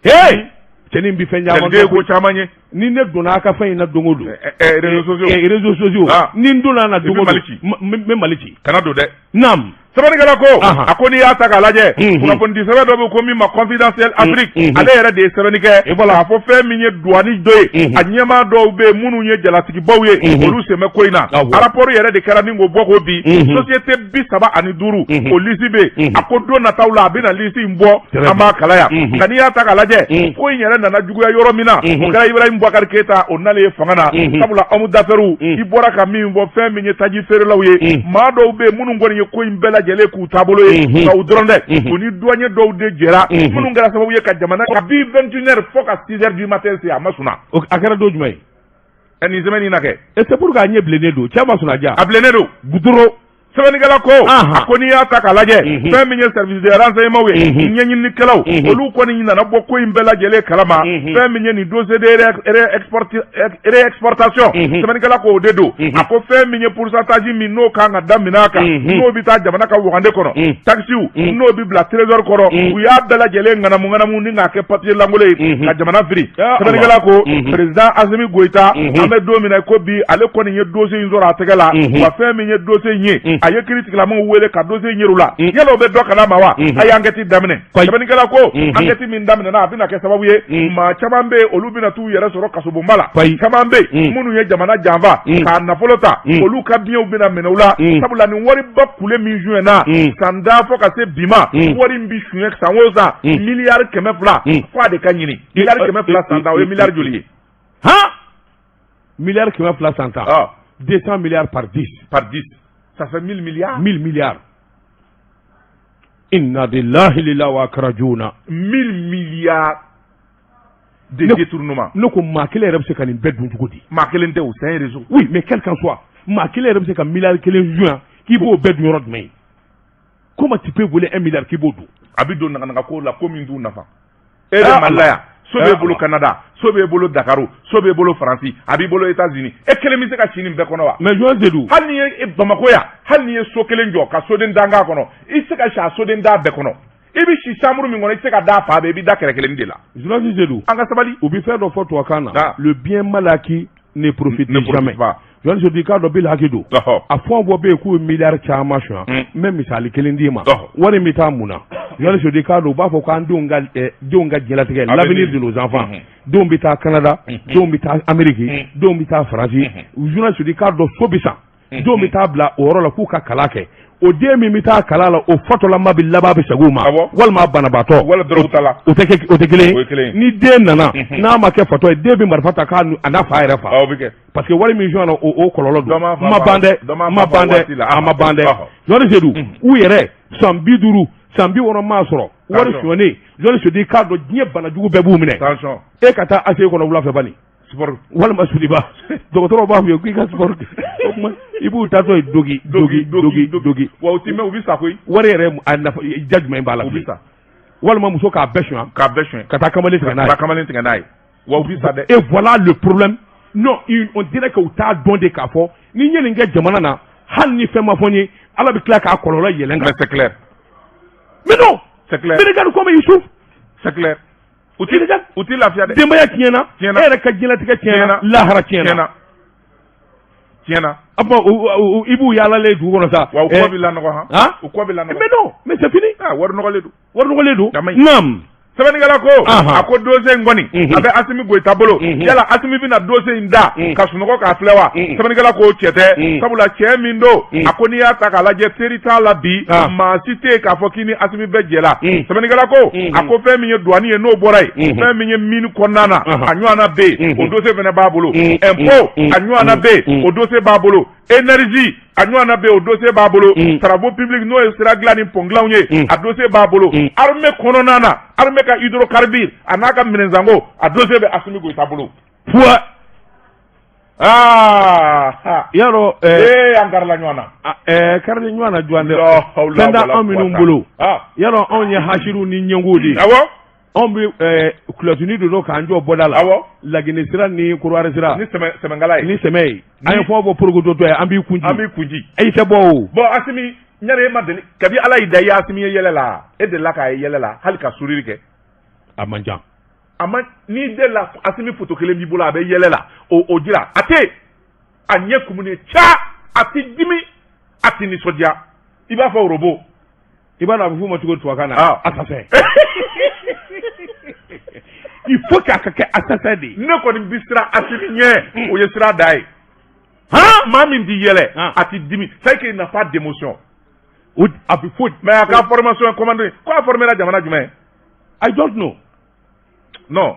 Hey! cɛnin bi fɛn caman dɔn ko caman ye ni ne donna a ka fɛn in na don o don réseaux sociaux ni n donna na don o don n bɛ Mali ci kana don dɛ naam sɛbɛnnikɛla ko a ko n'i y'a ta k'a lajɛ kunnafonidi sɛbɛn dɔ bɛ ko min ma confidentiel Afrique ale yɛrɛ de ye sɛbɛnni kɛ k'a fɔ fɛn min ye douane dɔ ye a ɲɛmaa dɔw bɛ yen minnu ye jalatigibaw ye olu sen bɛ ko in na rapport yɛrɛ de kɛra ni k'o bɔ k'o bi société 35 o liste bɛ yen a ko don nataw la a bɛna liste in bɔ an b'a kala yan nka n'i y'a ta k'a lajɛ ko in yɛrɛ nana juguya yɔrɔ min na o kɛra Ibrahim Boubacar Keita o nalen ye fanga na sabula homme d'affaires i bɔra ka min fɔ fɛn min ye taji feerelaw ye maa dɔw bɛ yen minnu kɔni ye ko in bɛɛ lajɛlen k'u taabolo ye nka u dɔrɔn dɛ u ni douanier dɔw de jɛra minnu kɛra sababu ye ka jamana kabi 21h fo ka 6h du matin se a ma sɔnna a kɛra don jumɛn ye nin semaine in na kɛ et c'est pour que a ɲɛ bilennen don cɛ ma sɔn a diya a bilennen don gudoro sɛbɛnnikɛla ko a ko n'i y'a ta k'a lajɛ fɛn min ye service de renseignement ye ɲɛɲininikɛlaw olu kɔni nana bɔ ko in bɛɛ lajɛlen kalama fɛn min ye nin dossier de réexportation sɛbɛnnikɛla ko o de don a ko fɛn min ye pourcentage min n'o kan ka daminɛ a kan n'o bɛ taa jamana ka wagande kɔnɔ taxiw n'o bɛ bila trésor kɔrɔ u y'a bɛɛ lajɛlen ŋanamu ni k'a kɛ papier langolo ye ka jamana firi sɛbɛnnikɛla ko président Assimi Goïta an bɛ don min na ko bi ale kɔni ye dossier in sɔrɔ a tɛgɛ la wa fɛn min ye dossier in ye a ye kiiritigilamaw wele ka dossier ɲɛru la yala o bɛ dɔ kalama wa a ye enquête daminɛ sɛbɛnnikɛla ko enquête min daminɛna a bɛna kɛ sababu ye maa caman bɛ olu bɛna t'u yɛrɛ sɔrɔ kasobonba la caman bɛ minnu ye jamana janfa k'a nafolo ta olu ka biɲɛw bɛna minɛ u la sabula nin wariba kule min suɲɛna san da fo ka se bi ma wari in bi suɲɛ san o san miliyari 200 fo a de ka ɲini miliyari 200 san tan o ye miliyari joli ye miliyari 200 san tan 200 milliards par 10 ça fait 1000 milliards. 1000 milliards. Inna lillahi lillahi wa karajuna. 1000 milliards de détournement. Ne ko maa kelen yɛrɛ bɛ se ka nin bɛɛ dun cogo di? Maa kelen tɛ o, c'est un réseau. Oui, mais quel qu'en soit, maa kelen yɛrɛ bɛ se ka miliyari kelen juyan k'i b'o bɛɛ dun yɔrɔ jumɛn ye? Comment tu peux voler 1 milliard k'i b'o dun? A bɛ don naganaga ko la ko min t'u nafa. E de Mali la yan. So b'e bolo Canada, so b'e bolo Dakaru, so b'e bolo Faransi, a b'i bolo États-Unis. E kelen bɛ se ka si nin bɛɛ kɔnɔ wa? Mais jɔn de don. Hali ni ye Bamako yan, hali ni ye so kelen jɔ ka soden da k'a kɔnɔ, i tɛ se ka si a soden da bɛɛ kɔnɔ. I bɛ si chambre min kɔnɔ, i tɛ se ka da fa bɛɛ, i bɛ da kɛrɛ kelen de la. Journaliste de don. An ka sabali. U bɛ fɛn dɔ fɔ tubabukan na. Le bien mal acquis ne profite jamais. Journaliste di k'a dɔn Bill Haki don. A fɔ bɔ bɛ yen k'u ye miliyari caman suɲɛ. N bɛ misali kelen d'i ma. Wari min t'a mun na. Journaliste di k'a dɔn u b'a fɔ k'an denw ka diɲɛlatigɛ l'avenir de nos enfants. Denw bɛ taa Canada, denw bɛ taa Amérique, denw bɛ taa Faransi. Journaliste di k'a dɔn so bɛ san. Denw bɛ taa bila o yɔrɔ la k'u ka kalan kɛ. O den min bɛ taa kalan la o fatɔlama bɛ laban bɛ segin u ma walima banabaatɔ wala dɔrɔn ta la o tɛ kelen ni den nana n'a ma kɛ fatɔ ye den bɛ marifa ta k'a n'a fa yɛrɛ fa parce que wari min joint na o kɔlɔlɔ don ma ban dɛ a ma ban dɛ Johnny Sedou u yɛrɛ san 50 san 60 maa sɔrɔ wari suɲɛnen Johnny Sedou k'a dɔn diɲɛ banajugu bɛɛ b'u minɛ e ka taa ACE kɔnɔ wula fɛ bani sport walima suliba dɔgɔtɔrɔw b'a fɔ ye k'i ka sport o kuma i b'u taatɔ ye dogi wa o ti mɛn u bɛ sa koyi wari yɛrɛ a nafa ja jumɛn b'a la u bɛ sa walima muso k'a bɛɛ suɲɛ ka taa kamalen tigɛ n'a ye wa u bɛ sa dɛ et voilà le problème non on dirait que u t'a dɔn de k'a fɔ ni n ye nin kɛ jamana na hali ni fɛn ma fɔ n ye Ala bɛ tila k'a kɔlɔlɔ yɛlɛn kan c'est clair mais non c'est clair Sénégal comme il souffre c'est clair u ti lafiya dɛ denbaya tiɲɛna e yɛrɛ ka diɲɛlatigɛ tiɲɛna lahara tiɲɛna a fɔ i b'u yaalalen dugu kɔnɔ sa wa u kɔ bɛ lanɔgɔ u kɔ bɛ lanɔgɔ mais non mais c'est fini wari nɔgɔlen don naam sɛbɛnnikɛla ko a ko dossier in kɔni a bɛ Assimi Goïta bolo yala Assimi bɛna dossier in da ka sunɔgɔ k'a filɛ wa sɛbɛnnikɛla ko cɛ tɛ sabula cɛ min don a ko n'i y'a ta k'a lajɛ teri t'a la bi maa si tɛ yen k'a fɔ k'i ni Assimi bɛ jɛ la sɛbɛnnikɛla ko a ko fɛn min ye douane ye n'o bɔra yen fɛn min ye mine kɔnɔna na a ɲɔgɔnna bɛ yen o dossier fana b'a bolo impôt a ɲɔgɔnna bɛ yen o dossier b'a bolo énergie a ɲɔgɔnna bɛ yen o dossier b'a bolo travaux publics n'o ye sira dilan ni pont dilanw ye a dossier b'a bolo armée kɔnɔna na armée ka hydrocarbure a n'a ka minɛnsanko a dossier bɛ Assimi Goïta bolo yarɔ an karila ɲɔgɔn na karili ɲɔgɔn na jɔn dɛ fɛn tɛ anw minnu bolo yarɔ anw ye hasiru ni ɲɛngow de on bɛ kulotini don k'an jɔ bɔda la Laginɛ sira ni Korowari sira ni sɛmɛngala ye ni sɛmɛ ye an ye fɔ bɔ porogotɔ ye an b'i kunji e tɛ bɔ o bon Asimi ɲare ma deli kabi Ala y'i da i Asimi ye yɛlɛ la e delila k'a ye yɛlɛ la hali ka sourire kɛ a man ca ni de la Asimi photo kelen b'i bolo a bɛ yɛlɛ la o jira a tɛ a ɲɛ kumuni ca a ti dimi a ti nisɔndiya i b'a fɔ robo i b'a dɔn a bɛ f'u ma cogo tubabukan na assassin il faut k'a ka kɛ assassin de ne kɔni bi sira Asimi ɲɛ o ye sira da ye maa min t'i yɛlɛ a ti dimi c'est qu'il n'a pas d'émotion a bɛ fo mais a ka formation commandé ko a formé la jamana jumɛn I don't know non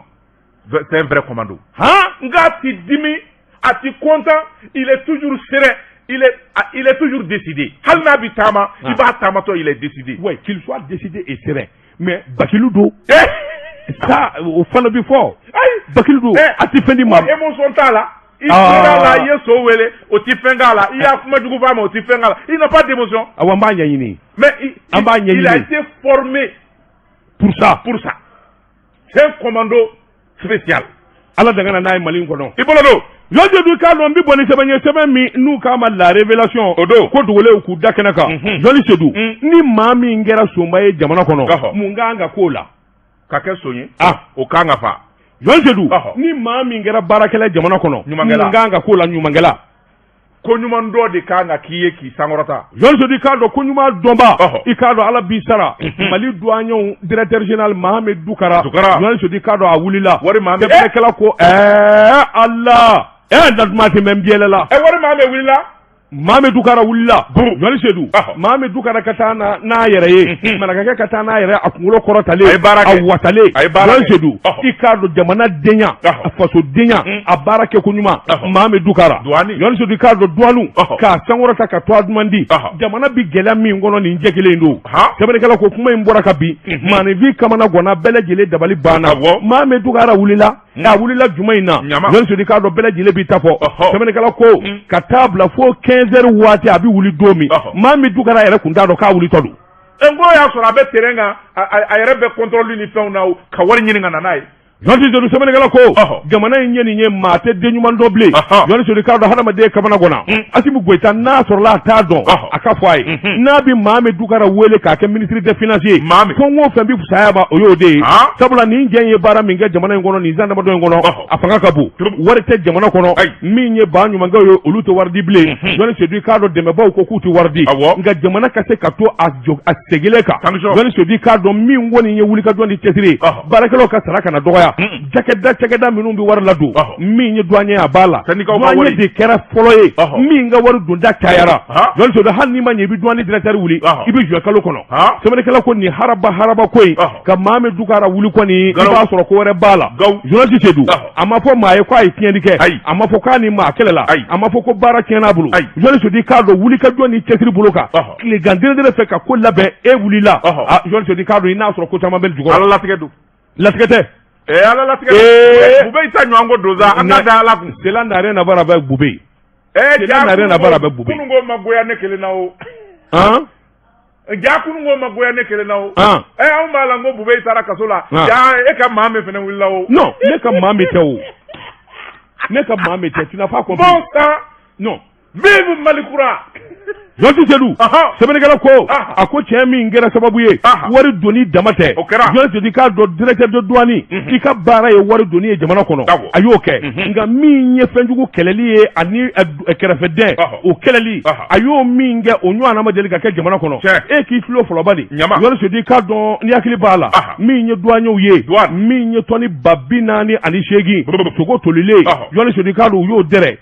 c'est un vrai commando nga ti dimi a ti content il est toujours serein il est toujours décidé hali n'a bi taama i b'a taamatɔ il est décidé ouais qu'il soit décidé et serein mais Bakilu do ça o fana bi fɔ Bakilu do a ti fɛn di ma émotion t'a la i sera la i ye so wele o ti fɛn k'a la i y'a kuma jugu f'a ma o ti fɛn k'a la il n'a pas d'émotion awɔ an b'a ɲɛɲini mais il a été formé pour ça c'est un commando spécial Ala dangana n'a ye Mali kɔnɔ i bolo don Jɔnji k'a dɔn n bɛ bɔ ni sɛbɛn ye sɛbɛn min n'u k'a ma la révélation o don ko dogolen k'u da kɛnɛ kan Jɔli Sedu ni maa min kɛra sonba ye jamana kɔnɔ mun kan ka k'o la ka kɛ son ye o kan ka fa Jɔli Sedu ni maa min kɛra baarakɛla jamana kɔnɔ mun kan ka k'o la ɲumankɛla ko ɲuman dɔ de kan ka k'i ye k'i sankɔrɔta Jɔli Sedu k'a dɔn ko ɲuman dɔnba i k'a dɔn Ala b'i sara Mali douanier directeur général Mahamɛd Dukara Jɔli Sedu k'a dɔn a wulila wari Mahamɛd sɛbɛnnikɛla ko Allah datuma tɛ mɛ n biyɛlɛ la wari Mahamɛd wulila Mahamɛd Dukara wulila Jɔli Sedu Mahamɛd Dukara ka taa n'a yɛrɛ ye marakakɛ ka taa n'a yɛrɛ a kunkolo kɔrɔtalen a watalen Jɔli Sedu i k'a dɔn jamana denya a faso denya a baara kɛ ko ɲuman Mahamɛd Dukara Jɔli Sedu k'a dɔn douane k'a sankɔrɔta ka to a duman di jamana bi gɛlɛya min kɔnɔ nin jɛ kelen don sɛbɛnnikɛla ko kuma in bɔra ka bin maanifin kamana gɔnna bɛɛ lajɛlen dabali banna Mahamɛd Dukara wulila a wulila juma in na Jɔli Sedu k'a dɔn bɛɛ lajɛlen b'i ta fɔ sɛbɛnnikɛla ko ka taa bila fo 15h waati a bɛ wuli don min Mahamɛd Dukara yɛrɛ kun t'a dɔn k'a wulitɔ don n ko y'a sɔrɔ a bɛ terrain kan a yɛrɛ bɛ contrôle ni fɛnw na ka wari ɲini ka na n'a ye Jɔli Sedu sɛbɛnnikɛla ko jamana in ye nin ye maa tɛ den ɲuman dɔn bilen Jɔli Sedu k'a dɔn hadamaden kamana gɔnna Asimi Goyita n'a sɔrɔla a t'a dɔn a ka fɔ a ye n'a bɛ Mahamɛd Dukara wele k'a kɛ ministre des finances ye fɛn o fɛn bɛ fisaya ma o y'o de ye sabula nin jɛn ye baara min kɛ jamana in kɔnɔ nin zan damadɔ in kɔnɔ a fanga ka bon wari tɛ jamana kɔnɔ min ye ba ɲumankɛw ye olu tɛ wari di bilen Jɔli Sedu k'a dɔn dɛmɛbaaw ko k'u tɛ wari di nka jamana ka se ka to a segilen kan Jɔli Sedu k'a dɔn min kɔni ye wulikajɔ ni cɛsiri baarakɛlaw ka sara kana dɔgɔya cakɛda minnu bɛ wari ladon min ye douanier a b'a la douanier de kɛra fɔlɔ ye min ka wari donda cayara Jɔli Sedu hali n'i ma ɲɛ i bɛ douane directeur wuli i bɛ jouer kalo kɔnɔ sɛbɛnnikɛla ko nin haraba ko in ka Mahamɛd Dukara wuli kɔni i b'a sɔrɔ ko wɛrɛ b'a la Jɔli Sedu a ma fɔ maa ye k'a ye tiɲɛni kɛ a ma fɔ k'a ni maa kɛlɛ la a ma fɔ ko baara tiɲɛn'a bolo Jɔli Sedu k'a dɔn wulikajɔ ni cɛsiri bolo kan tilegan dɛrɛdɛrɛ fɛ ka ko labɛn e wulila Jɔli Sedu k'a dɔn i n'a sɔrɔ ko caman bɛ nin jukɔrɔ Ala latigɛ don latigɛ tɛ Ala latigɛ Bube ita ɲɔgɔn ko donza an ka da Ala kun sela nare na bara bɛ Bube sela nare na bara bɛ Bube kunungo ma goya ne kelen na o ja kunungo ma goya ne kelen na o an b'a la n ko Bube taara kaso la ja e ka maa min fana wulila o non ne ka maa min tɛ o ne ka maa min tɛ tu n'as pas compris bon ça non vive Mali kura Jɔli Sedu sɛbɛnnikɛla ko a ko cɛ min kɛra sababu ye wari doni dama tɛ Jɔli Sedu k'a dɔn directeur de douane i ka baara ye wari doni ye jamana kɔnɔ a y'o kɛ nka min ye fɛnjugu kɛlɛli ye ani kɛrɛfɛdɛn o kɛlɛli a y'o min kɛ o ɲɔgɔnna ma deli ka kɛ jamana kɔnɔ e k'i tulo fɔlɔba de Jɔli Sedu k'a dɔn ni hakili b'a la min ye douaniers ye min ye tɔni 48 sogo tolilen Jɔli Sedu k'a dɔn u y'o dɛrɛ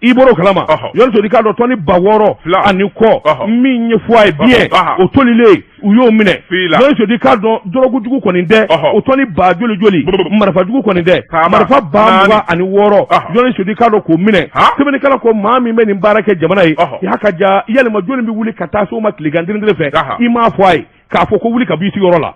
i bɔr'o kalama Jɔli Sedu k'a dɔn tɔni 600 ani kɔ min ye fɔ a ye bien o tolilen u y'o minɛ Jɔli Sedu k'a dɔn dɔrɔgujugu kɔni tɛ o tɔni 10 marifajugu kɔni tɛ marifa 20 ani 6 Jɔli Sedu k'a dɔn k'o minɛ sɛbɛnnikɛla ko maa min bɛ nin baara kɛ jamana ye i y'a ka ja yalima jɔni bɛ wuli ka taa so ma tilegan dɛrɛdɛrɛ fɛ i m'a fɔ a ye k'a fɔ ko wuli ka b'i sigiyɔrɔ la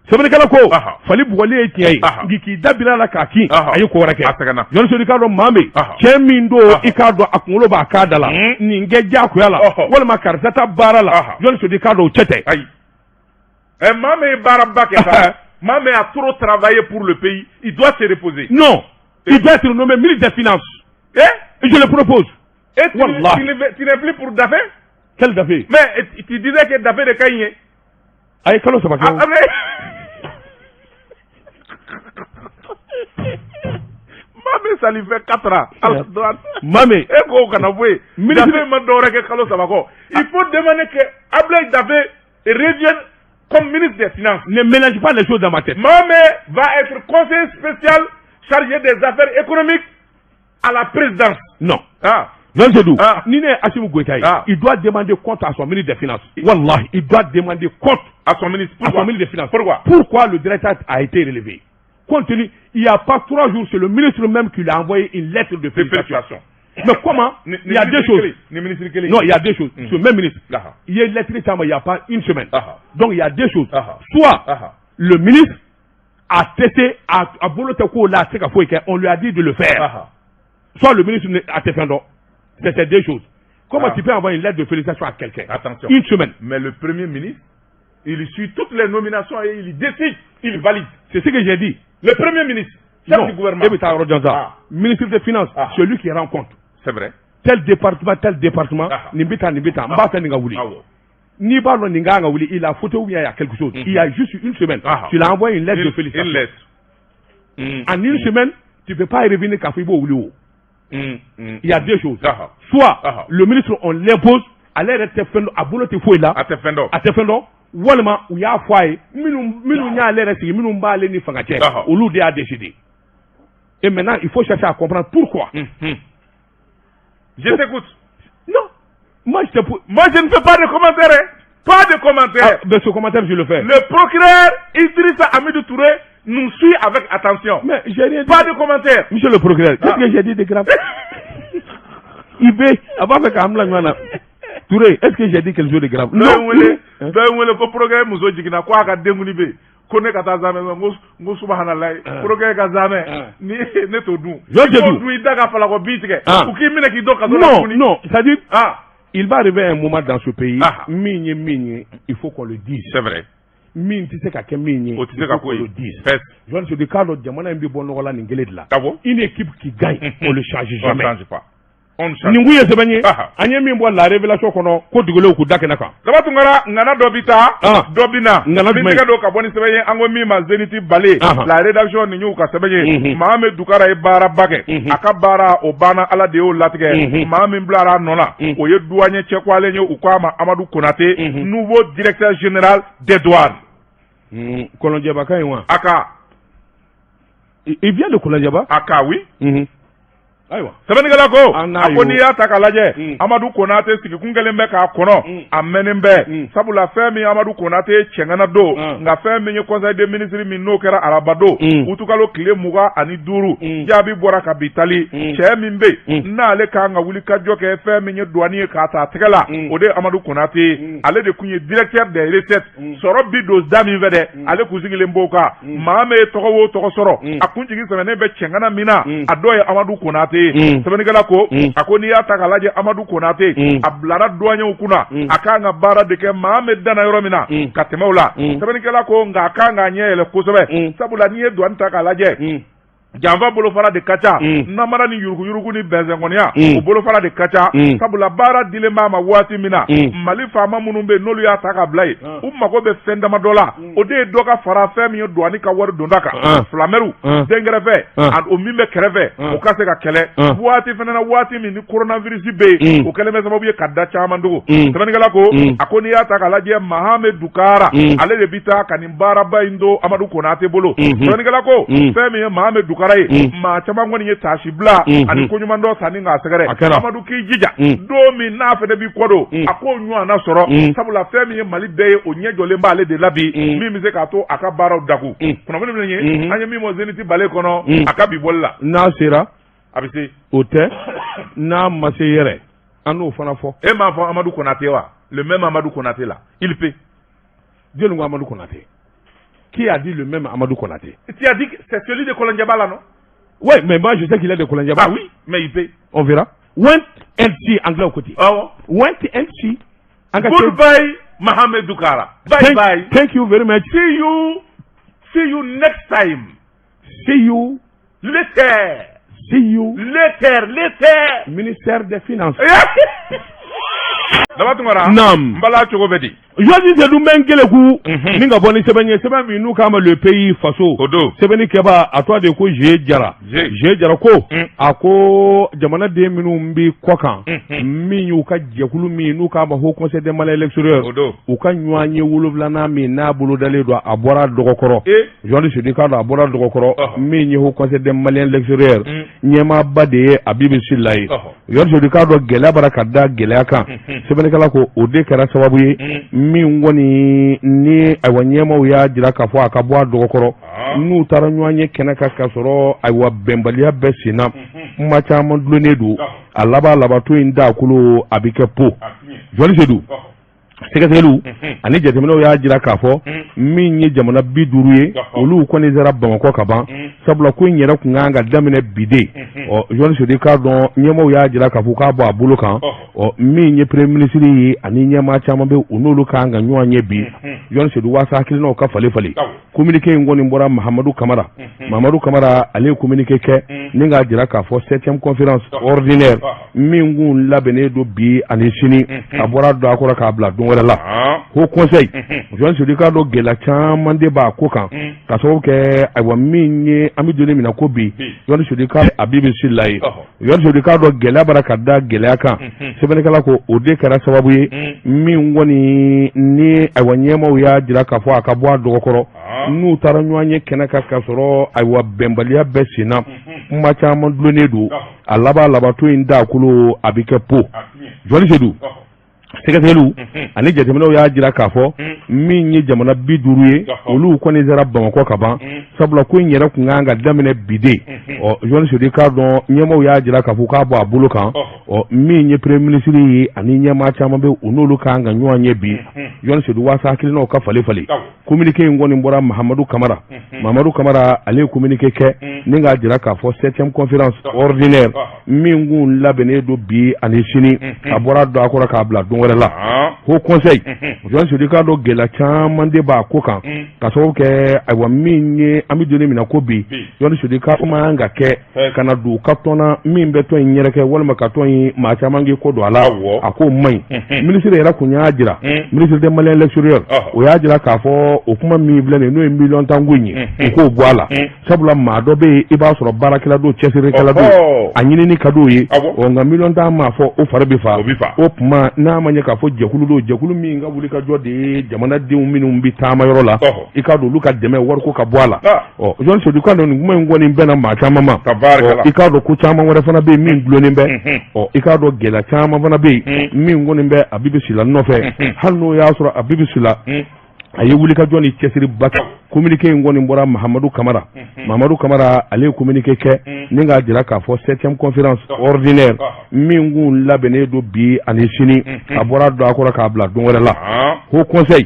sɛbɛnnikɛla ko fali bugɔli ye tiɲɛ ye nka k'i da bila la k'a kin a ye ko wɛrɛ kɛ Jɔli Sedu k'a dɔn maa min cɛ min don i k'a dɔn a kunkolo b'a k'a da la nin kɛ diyagoya la walima karisa ta baara la Jɔli Sedu k'a dɔn o cɛ tɛ maa min ye baaraba kɛ sa Mamé a trop travaillé pour le pays, il doit se reposer. Non, il doit être nommé ministre des Finances. Et je le propose. Et tu n'es plus pour Dafé? Quel Dafé? Mais tu disais que Dafé de Kaïné. Aïe, comment ça va? Mamé, ça lui fait 4 ans. À la droite. Mamé. Il faut demander que Ablaye Dafé revienne comme ministre des Finances. Ne mélange pas les choses dans ma tête. Mamé va être conseiller spécial chargé des affaires économiques à la présidence. Non. Ah. Il doit demander compte à son ministre des Finances. Wallah, il doit demander compte à son ministre des Finances. Pourquoi? Pourquoi le directeur a été relevé? Compte tenu, il n'y a pas 3 jours, c'est le ministre même qui lui a envoyé une lettre de félicitations. Mais comment? Il y a 2 choses. Non, il y a 2 choses. Ce même ministre. Il y a une lettre il n'y a pas une semaine. Donc il y a 2 choses. Soit le ministre a testé à Boloteko là, on lui a dit de le faire. Soit le ministre a testé. C'était 2 choses. Comment tu peux envoyer une lettre de félicitations à quelqu'un? Attention. Une semaine. Mais le Premier ministre, il suit toutes les nominations et il décide, il valide. C'est ce que j'ai dit. Le Premier ministre, chef du gouvernement. Ministre des Finances, celui qui rend compte. C'est vrai. Tel département, Nibita, Mbata Ningaouli. Nibalo Ningaouli, il a photo où il y a quelque chose. Il y a juste une semaine. Tu l'as envoyé une lettre de félicitations. Une lettre. En une semaine, tu ne peux pas revenir à Fibo Oulio. Il y a 2 choses. Soit le ministre, on l'impose, à l'air de Tefendo, à Boulotte Fouela, à Tefendo, Walma, où il y a foyer, Minou n'y a l'air de Minou Mbale ni Fangaché, ou l'Oudé a décidé. Et maintenant, il faut chercher à comprendre pourquoi. Je t'écoute. Non. Moi, je ne fais pas de commentaires. Pas de commentaires. De ce commentaire, je le fais. Le procureur Idrissa Amidou Touré nous suit avec attention. Mais j'ai rien dit. Pas de commentaires. Monsieur le procureur, qu'est-ce que j'ai dit de grave? Ibé, avant de Kamla, Touré, est-ce que j'ai dit quelque chose de grave? Non. Le procureur Mouzo Djigina, quoi qu'à Demounibe, connaît Katazame, Mousubhanallah, procureur Kazame, ni Netodou. Non, c'est-à-dire, il va arriver un moment dans ce pays, il faut qu'on le dise. C'est vrai. Il faut qu'on le dise. Je ne sais pas, une équipe qui gagne, on ne le change jamais. On ne change pas. Ninguye sebanye anye mimbo la révélation kono ko digolo ku dakenaka dabatu ngana dobita dobina bitika do ka boni sebanye ango mima zeniti bale la rédaction ni nyuka sebanye Mohamed Dukara e bara bage akabara obana ala de o latige Mohamed Blara nona o ye douanier chekwale nyo ukama Amadou Konaté nouveau directeur général des douanes Kolonjeba kaiwa aka il vient de Kolonjeba aka oui Ayiwa sɛbɛnnikɛla ko a ko n'i y'a ta k'a lajɛ Amadou Konaté sigikun kelen bɛ k'a kɔnɔ a mɛnnen bɛ sabula fɛn min Amadou Konaté cɛŋana don nka fɛn min ye conseil des ministres min n'o kɛra araba don utukalo tile 25 jaabi bɔra ka bi tali cɛ min bɛ n'ale kan ka wuli ka jɔ kɛ fɛn min ye douanier ye k'a ta a tɛgɛ la o de ye Amadou Konaté ale de kun ye directeur des recettes sɔrɔ bi don da min fɛ dɛ ale kun sigilen b'o kan maa min ye tɔgɔ o tɔgɔ sɔrɔ a kun jigi sɛmɛnen bɛ cɛŋana min na a dɔ ye Amadou Konaté sɛbɛnnikɛla ko a ko n'i y'a ta k'a lajɛ Amadou Konaté a bilara douaniers kunna a kan ka baara de kɛ maa min danna yɔrɔ min na ka tɛmɛ o la sɛbɛnnikɛla ko nka a kan k'a ɲɛ yɛlɛ kosɛbɛ sabula n'i ye douane ta k'a lajɛ janfa bolofara de ka ca namara ni yuruguyurugu ni bɛnsɛnkɔniya o bolofara de ka ca sabula baara dilen b'a ma waati min na Mali faama minnu bɛ n'olu y'a ta k'a bila ye u mago bɛ fɛn dama dɔ la o de ye dɔ ka fara fɛn min ye douane ka wari donda kan filamɛriw dengɛrɛfɛ o min bɛ kɛrɛfɛ o ka se ka kɛlɛ waati fana na waati min ni coronavirus bɛ yen o kɛlen bɛ sababu ye ka da caman dogo sɛbɛnnikɛla ko a ko n'i y'a ta k'a lajɛ Mohamed Dukara ale de bi taa ka nin baaraba in don Amadou Konaté bolo sɛbɛnnikɛla ko fɛn min ye Mohamed Dukara maa caman kɔni ye taasi bila ani ko ɲuman dɔ sanni k'a sɛgɛrɛ Amadou k'i jija don min n'a fɛnɛ b'i kɔ don a k'o ɲɔgɔnna sɔrɔ sabula fɛn min ye Mali bɛɛ ye o ɲɛ jɔlen b'ale de la bi min bɛ se k'a to a ka baaraw daku kunnafoni min ye an ye min fɔ Zenith Bale kɔnɔ a ka bi bɔli la n'a sera a bɛ se o tɛ n'a ma se yɛrɛ an n'o fana fɔ e m'a fɔ Amadou Konaté wa le même Amadou Konaté là il peut jɔnni ko Amadou Konaté qui a dit le même Amadou Konaté? Tu as dit que c'est celui de Kolonjaba là, non? Oui, mais moi je sais qu'il est de Kolonjaba. Ah oui, mais il paye. On verra. Went and see anglais au côté. Oh. Went and see. Goodbye, Mohamed Dukara. Bye bye. Thank you very much. See you See you next time. See you Later. See you Later. ministère des finances. Nam. Mbala chogo bedi. Jodi de du mengele ku ninga boni sebenye seben mi nu kama le pays faso. Odo. Sebeni keba atwa de ko je jara ko ako jamana de minu mbi kokan mi yu ka jekulu mi nu kama ho conseil de mal électeur o ka nywanye wolofla na mi na bulu dale do abora dogokoro jodi se di ka do abora dogokoro mi nyi ho conseil de mal électeur nyema bade abibi sillahi jodi se di ka do gela baraka da gela kan sebeni kala ko o de kara sababu ye min woni ni awanyema ya jira ka fo aka bo dogokoro nu taranywanye kenaka kasoro aywa bembaliya besina macha mandlunedu alaba labato inda kulu abike po joli sedu sekatelu ani jatemino ya jira ka fo min yi jamana biduruye olu ko ni zara bamako kaban sabula ko nyera ku nganga damine bide o joli sedu ka don nyemo ya jira ka fo ka bo abulu kan o min yi premier ministre ani nyema chama be onolu kanga nywanye bi joli sedu wasa kilino ka fale communiqué ngoni mbora Mahamadou Kamara ale communiqué ke ninga jira ka fo 7e conférence ordinaire mingun labene do bi ani sini abora do akora ka bla don wala la ho conseil Jean Sudika do gela chama de ba ko kan ka so ke aywa minye ami dole mina ko bi Jean Sudika abibi sillahi Jean Sudika do gela baraka da gela kan sebene kala ko ode kara sababu ye min woni ni aywa nyema ya jira ka fo akabwa do kokoro nu taranywanye kenaka kasoro aywa bembaliya besina macha mandlunedu alaba labato inda kulu abike po joli sedu sekatelu ani jatemino ya jira ka fo min yi jamana biduruye olu ko ni zara bamako kaban sabula ko nyera ku nganga damine bide o joli sedu ka don nyemo ya jira ka fo ka bo abulu kan o min yi premier ministre ani nyema chama be onolu kanga nywanye bi joli sedu wasa kilino ka fale communiqué ngoni mbora Mahamadou Kamara ale communiqué ke ninga jira ka fo 7e conférence ordinaire mingun labene do bi ani sini abora do akora ka bla don wala la ho conseil Jean Sudika do gela chama de ba ko kan ka so ke aywa minye ami doni mina ko bi Jean Sudika ma nga ke kana du katona min beto nyere ke wala makaton ma chama ngi ko do ala ako mai ministre era kunya jira ministre de malien l'extérieur o ya jira ka fo o kuma mi blene no million tangunyi ko boala sabula ma do be iba soro barakila do chesire kala do anyini ni kado yi o nga million ta ma fo o farbe fa o kuma na manya ka fo jekulu mi nga wuli ka jode jamana de minum bi tama yoro la ikado luka deme war ko ka boala o jon so du kan no nguma ngoni bena ma chama ma ikado ku chama wara fana be min gloni be o ikado gela chama fana be min ngoni be abibi sila no fe halno ya soro abibi sila aye wuli ka joni chesiri bata communiqué ngoni mbora Mahamadou Kamara ale communiqué ke ninga jira ka fo 7e conférence ordinaire mingun labene do bi ani sini abora do akora ka bla don wala la ho conseil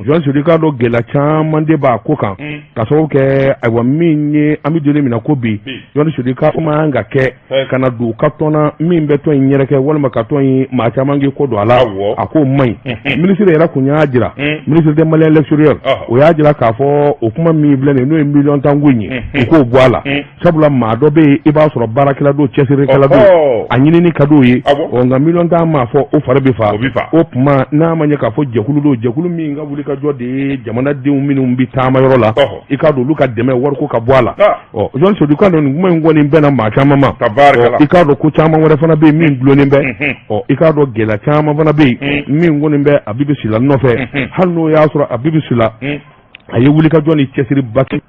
Jean Sudika do gela chama de ba ko kan ka so ke aywa minye ami dole mina ko bi Jean Sudika ma nga ke kana du katona min beto nyere ke wala makaton ma chama ngi ko do ala ako mai ministre era kunya jira ministre de malien l'extérieur o ya jira ka fo o kuma mi blene no million tangunyi ko boala sabula ma do be iba soro barakila do chesire kala do anyini ni kado yi o nga million ta ma fo o farbe fa o kuma na manya ka fo jekulu mi nga wuli ka jode jamana de minum bi tama yoro la ikado luka deme war ko ka boala o jon so du kan no nguma ngoni bena ma chama ma ikado ku chama wala fana be min gloni be o ikado gela chama fana be min ngoni be abibi sila no fe hanno ya soro abibi sila aye wuli ka joni chesiri baki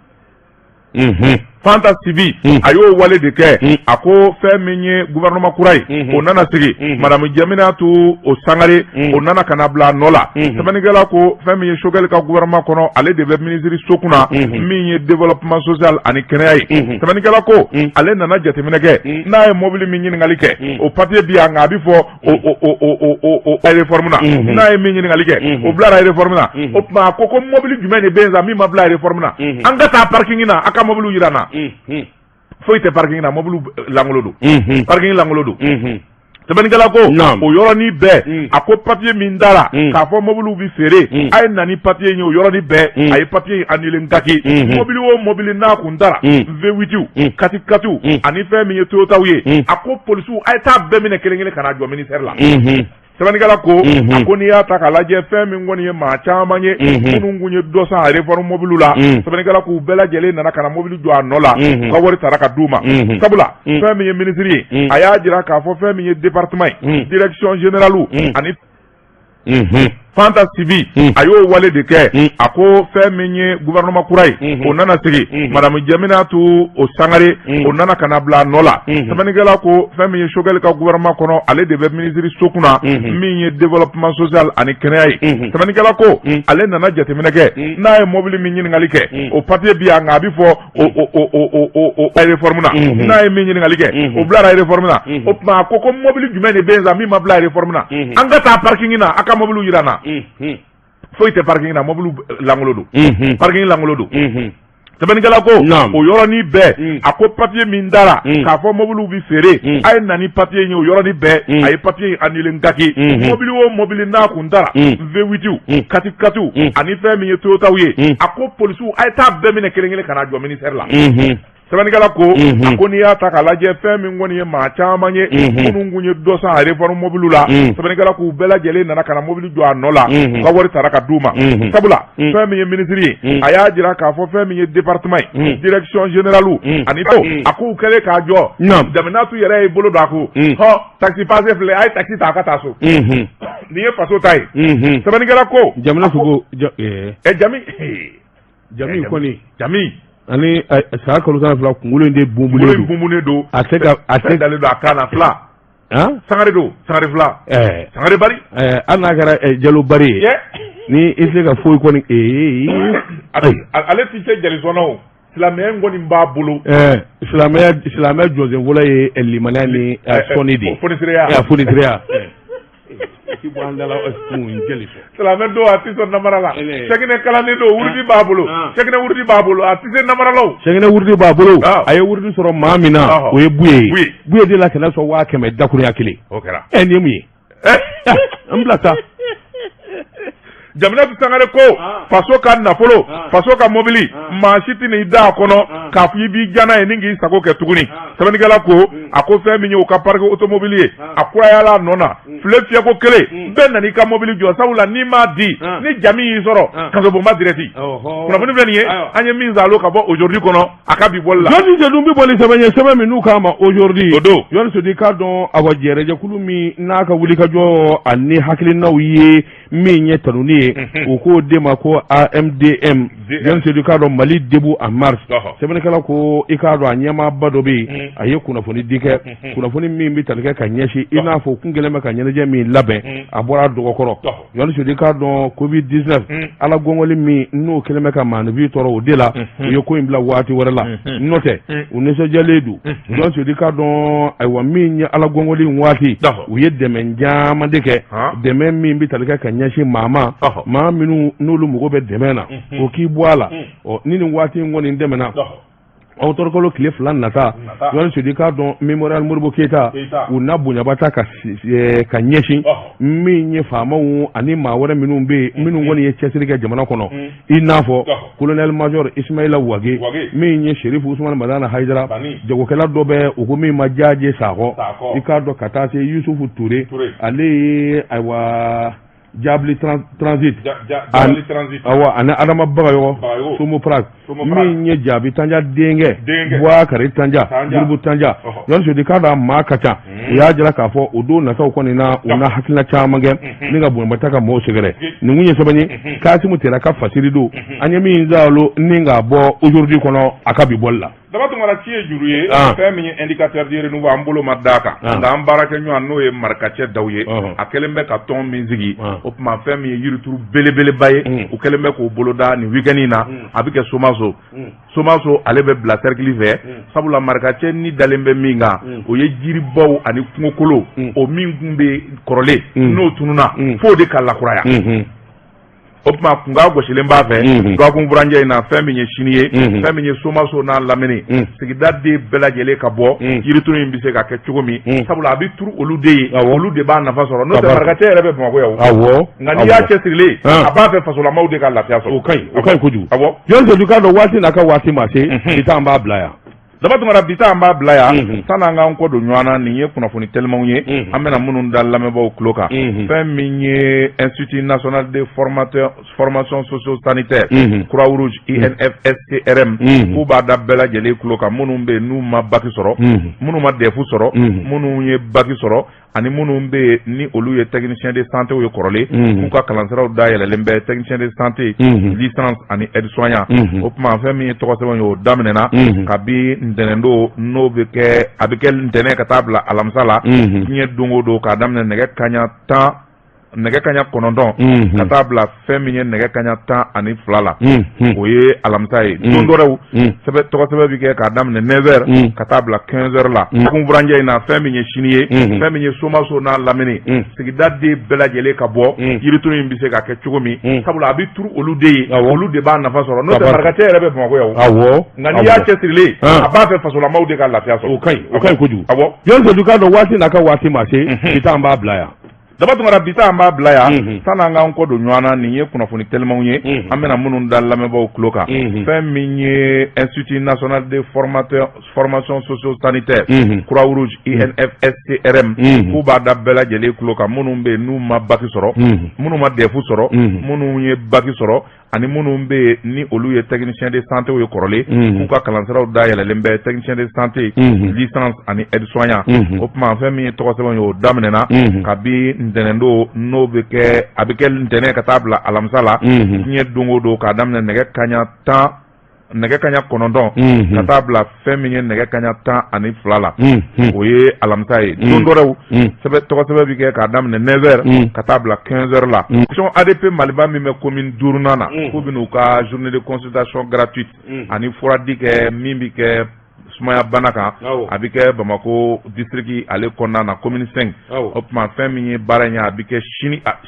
Fanta TV ayo wale de ke ako fe menye gouvernement kurai o nana sigi madame Jamina tu o sangare o nana kanabla nola tabanigala ko fe menye shogel ka gouvernement kono ale de ministre sokuna menye développement social ani kenai tabanigala ko ale nana jatemine ke na e mobile menye ngalike o papier dia ngabi fo o réforme na e menye ngalike o blara réforme na o ma ko mobile jumene benza mi ma blara réforme na angata parking na aka mobile yirana foite parking na mobile langolodo parking langolodo sɛbɛnnikɛla ko o yɔrɔnin bɛɛ a ko papier min dara k'a fɔ mobiliw bi feere a ye na ni papier in ye o yɔrɔnin bɛɛ a ye papier in annulé Ngaki mobili o mobili n'a kun dara V8 kati-katiw ani fɛn min ye Toyotaw ye a ko polisiw a ye taa bɛɛ minɛ kelen-kelen ka na jɔ ministère la sɛbɛnnikɛla ko a ko n'i y'a ta k'a lajɛ fɛn min kɔni ye maa caman ye minnu kun ye dɔ san a réforme mobiliw la sɛbɛnnikɛla k'u bɛɛ lajɛlen nana ka na mobili jɔ a nɔ la u ka wari tara ka d'u ma sabula fɛn min ye ministre ye a y'a jira k'a fɔ fɛn min ye département ye direction générale ani Fanta Sibi a y'o wale de kɛ a ko fɛn min ye gouvernement kura ye o nana sigi madame Jaminatu o Sangare o nana ka na bila nɔ la sɛbɛnnikɛla ko fɛn min ye Choguel ka gouvernement kɔnɔ ale de bɛ ministre so kunna min ye développement social ani kɛnɛya ye sɛbɛnnikɛla ko ale nana jateminɛ kɛ n'a ye mobili min ɲininkali kɛ o papier bi yan nka a bi fɔ o réforme na n'a ye min ɲininkali kɛ o bilara réforme na o tuma a ko mobili jumɛn de bɛ yen sa min ma bila réforme na an ka taa parking na a ka mobiliw yira na foyi tɛ parking na mobile langolo do parking langolo do sɛbɛnnikɛla ko o yɔrɔnin bɛɛ a ko papier min dara k'a fɔ mobiliw bi feere a ye na ni papier in ye o yɔrɔnin bɛɛ a ye papier in annulé Ngaki mobili o mobili n'a kun dara V8 kati-katiw ani fɛn min ye Toyotaw ye a ko polisiw a ye taa bɛɛ minɛ kelen-kelen ka na jɔ ministère la sɛbɛnnikɛla ko a ko n'i y'a ta k'a lajɛ fɛn min kɔni ye maa caman ye minnu kun ye dɔ san a réforme mobiliw la sɛbɛnnikɛla k'u bɛɛ lajɛlen nana ka na mobili jɔ a nɔ la u ka wari tara ka d'u ma sabula fɛn min ye ministre ye a y'a jira k'a fɔ fɛn min ye département ye direction générale ani a k'u kɛlen k'a jɔ Jaminatu yɛrɛ y'i bolo don a ko taxi passé filɛ a ye taxi ta a ka taa so nin ye faso ta ye sɛbɛnnikɛla ko Jaminatu ko Jami kɔni Jami ani sa kalo tan fila kunkolo in de bunbunen don a tɛ dalen don a kan na fila Sangare do Sangare fila Sangare bari hali n'a kɛra Jalo bari ye ni i se ka foyi kɔni ale ti se jalisɔnna o silamɛya kɔni b'a bolo silamɛya jɔsen fɔlɔ ye limaniya ni sɔnni de ye fonisireya silamɛ don a ti sɔn namara la sɛkinɛ kalannen don wurudi b'a bolo sɛkinɛ wurudi b'a bolo a ti se namara la sɛkinɛ wurudi b'a bolo a ye wurudi sɔrɔ maa min na o ye Buye de la kɛnɛ sɔn 100 dakurunya kelen o kɛra nin ye mun ye an bila ta Jaminatu Sangare ko faso ka nafolo faso ka mobili maa si tɛ n'i da a kɔnɔ k'a fɔ i b'i janna ye ni k'i sago kɛ tuguni sɛbɛnnikɛla ko a ko fɛn min ye o ka parc automobile ye a kurayala a nɔ na file fiyɛko kelen bɛɛ nan'i ka mobili jɔ sabula n'i m'a di ni jami y'i sɔrɔ kasobonba direct kunnafoni filɛ nin ye an ye min zalo ka bɔ aujourd'hui kɔnɔ a ka bi bɔli la jɔnni jɛdun bi bɔ ni sɛbɛn ye sɛbɛn min n'u k'a ma aujourd'hui o don Yɔrɔ Sodi k'a dɔn a wa jɛrɛjɛkulu min n'a ka wulikajɔ ani hakilinaw ye min ye tanuni ye o ko de ma ko AMDM Yɔrɔ Sodi k'a dɔn Mali debout en marche sɛbɛnnikɛla ko i k'a dɔn a ɲɛmaaba dɔ bɛ yen a ye kunnafoni di kɛ kunnafoni min bɛ tali kɛ ka ɲɛsin i n'a fɔ kun gɛlɛn bɛ ka ɲɛnajɛ min labɛn a bɔra a dɔgɔkɔrɔ Yɔrɔ Sodi k'a dɔn Covid-19 ala gɔngɔli min n'o kɛlen bɛ ka maanifi tɔɔrɔ o de la u ye ko in bila waati wɛrɛ la n'o tɛ u nisɔndiyalen don Yɔrɔ Sodi k'a dɔn ayiwa min ye ala gɔngɔli in waati u ye dɛmɛ caman de kɛ dɛmɛ min bɛ tali kɛ ka ɲɛsin maa ma maa minnu n'olu mago bɛ dɛmɛ na o k'i bɔ a la ni nin waati in kɔni dɛmɛna aw tɔrɔkalo tile 2 nata Yɔrɔ Sodi k'a dɔn Mémorial Modibo Keita u na bonyaba ta ka ɲɛsin min ye faamaw ani maa wɛrɛ minnu bɛ yen minnu kɔni ye cɛsiri kɛ jamana kɔnɔ i n'a fɔ colonel major Ismaïla Wage min ye Sheriff Ousmane Madana Haidara jagokɛla dɔ bɛ u ko min ma Jaaje Sakɔ i k'a dɔn ka taa se Yusufu Ture ale ye ayiwa Jabli transit awa ani Adama Bagayɔgɔ Somo Prak min ye Jaabi Tanja denkɛ Buakari Tanja Jiribu Tanja Yɔrɔ Sodi k'a dɔn maa ka ca u y'a jira k'a fɔ o don nataw kɔni na u na hakilina caman kɛ ni ka bonyaba ta ka mɔgɔw sɛgɛrɛ nin kun ye sɛbɛn ye Kasimu Tera ka fasiri don an ye min zalo ni k'a bɔ aujourd'hui kɔnɔ a ka bi bɔli la Dabatungara ci ye juru ye fɛn min ye indicateur de renouveau an bolo ma d'a kan nka an baarakɛ ɲɔgɔn n'o ye marikacɛ daw ye a kɛlen bɛ ka tɔn min sigi o tuma fɛn min ye yirituru belebeleba ye u kɛlen bɛ k'o bolo da nin week-end in na a bɛ kɛ Somaso ale bɛ bila cercle fɛ sabula marikacɛ ni dalen bɛ min kan o ye jiribaw ani kungokolo o min kun bɛ kɔrɔlen n'o tununa f'o de ka lakuraya o tuma kunga gosilen b'a fɛ dɔgɔkun furancɛ in na fɛn min ye sini ye fɛn min ye somaso n'a lamini sigida den bɛɛ lajɛlen ka bɔ yirituru in bɛ se ka kɛ cogo min sabula a bɛ turu olu de ye olu de b'a nafa sɔrɔ n'o tɛ marakacɛ yɛrɛ bɛ Bamakɔ yan nka n'i y'a cɛ sirilen a b'a fɛ fasolamaw de ka lafiya sɔrɔ o ka ɲi kojugu Jɔn Sedu k'a dɔn waati n'a ka waati ma se bi ta an b'a bila yan daba tuma bi ta an b'a bila yan san'an k'an kɔ don ɲɔgɔn na nin ye kunnafoni telimanw ye an bɛna minnu da lamɛnbaaw tulo kan fɛn min ye Institut National de Formation Socio-Sanitaire Croix-Rouge INFSCRM k'u b'a da bɛɛ lajɛlen tulo kan minnu bɛ yen n'u ma baki sɔrɔ minnu ma DEF sɔrɔ minnu ye baki sɔrɔ ani minnu bɛ yen ni olu ye technicien de santé ye kɔrɔlen k'u ka kalansiraw dayɛlɛlen bɛ technicien de santé licence ani aide-soignant o tuma fɛn min ye tɔgɔsɛbɛn ye o daminɛna kabi ntɛnɛndo n'o bɛ kɛ a bɛ kɛ ntɛnɛn ka taa bila alamisa la diɲɛ don o don k'a daminɛ nɛgɛ kaɲa 9 ka taa bila fɛn min ye nɛgɛ kaɲa 12 la o ye alamisa ye don dɔrɛw tɔgɔsɛbɛ bɛ kɛ k'a daminɛ 9h ka taa bila 15h la kun furancɛ in na fɛn min ye sini ye fɛn min ye somaso n'a lamini sigida den bɛɛ lajɛlen ka bɔ yirituru in bɛ se ka kɛ cogo min sabula a bɛ turu olu de ye olu de b'a nafa sɔrɔ n'o tɛ marakacɛ yɛrɛ bɛ Bamakɔ yan nka n'i y'a cɛ sirilen a b'a fɛ fasolamaw de ka lafiya sɔrɔ o ka ɲi kojugu Jɔn Sedu k'a dɔn waati n'a ka waati ma se bi ta an b'a bila yan daba tuma bi ta an b'a bila yan san'an k'an kɔ don ɲɔgɔn na nin ye kunnafoni telimanw ye an bɛna minnu da lamɛnbaaw tulo kan fɛn min ye Institut National de Formation Socio-Sanitaire Croix-Rouge INFSCRM k'u b'a da bɛɛ lajɛlen tulo kan minnu bɛ yen n'u ma baki sɔrɔ minnu ma DEF sɔrɔ minnu ye baki sɔrɔ ani minnu bɛ yen ni olu ye technicien de santé ye kɔrɔlen k'u ka kalansiraw dayɛlɛlen bɛ technicien de santé licence ani aide-soignant o tuma fɛn min ye tɔgɔsɛbɛn ye o daminɛna kabi ntɛnɛndo n'o bɛ kɛ a bɛ kɛ ntɛnɛn ka taa bila alamisa la diɲɛ don o don k'a daminɛ nɛgɛ kaɲa 9 ka taa bila fɛn min ye nɛgɛ kaɲa 12 la o ye alamisa ye don dɔrɛw tɔgɔsɛbɛ bɛ kɛ k'a daminɛ 9h ka taa bila 15h la section ADP Maliba min bɛ commune 5nan na k'u bɛna u ka journée de consultation gratuite ani furadi kɛ min bɛ kɛ sumaya bana kan a bɛ kɛ Bamako district ale kɔnɔna na commune 5 o tuma fɛn min ye baara in ye a bɛ kɛ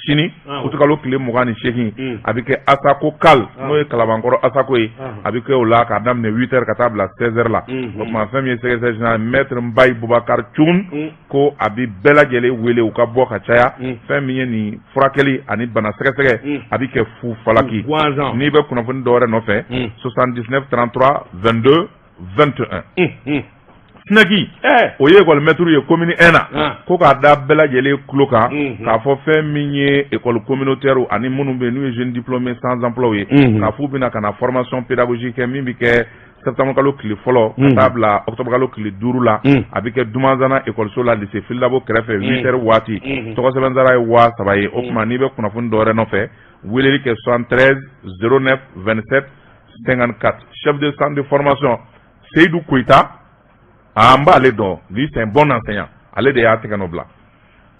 sini utikalo tile 28 a bɛ kɛ Asako Kal n'o ye Kalabankɔrɔ Asako ye a bɛ kɛ o la k'a daminɛ 8h ka taa bila 16h la o tuma fɛn min ye secrétaire général maître Mbaye Boubacar Thioune ko a bɛ bɛɛ lajɛlen wele u ka bɔ ka caya fɛn min ye nin furakɛli ani bana sɛgɛsɛgɛ a bɛ kɛ fu falaki n'i bɛ kunnafoni dɔwɛrɛ nɔfɛ 79 33 22 21 Snaki o ye école maître ye commune 1 na ko k'a da bɛɛ lajɛlen tulo kan k'a fɔ fɛn min ye école communautaire ani minnu bɛ yen n'u ye jeunes diplômés sans emploi ye k'a fɔ u bɛna ka na formation pédagogique kɛ min bɛ kɛ septembre kalo tile fɔlɔ ka taa bila octobre kalo tile 5 la a bɛ kɛ Dumanzana écoleso la lycée Fililabo kɛrɛfɛ 8h waati tɔgɔsɛbɛn ye 3 ye o tuma n'i bɛ kunnafoni dɔwɛrɛ nɔfɛ weleli kɛ 73 09 27 54 chef de centre de formation Seydou Koita an b'ale dɔn lui c'est un bon enseignant ale de y'a tɛgɛ nɔ bila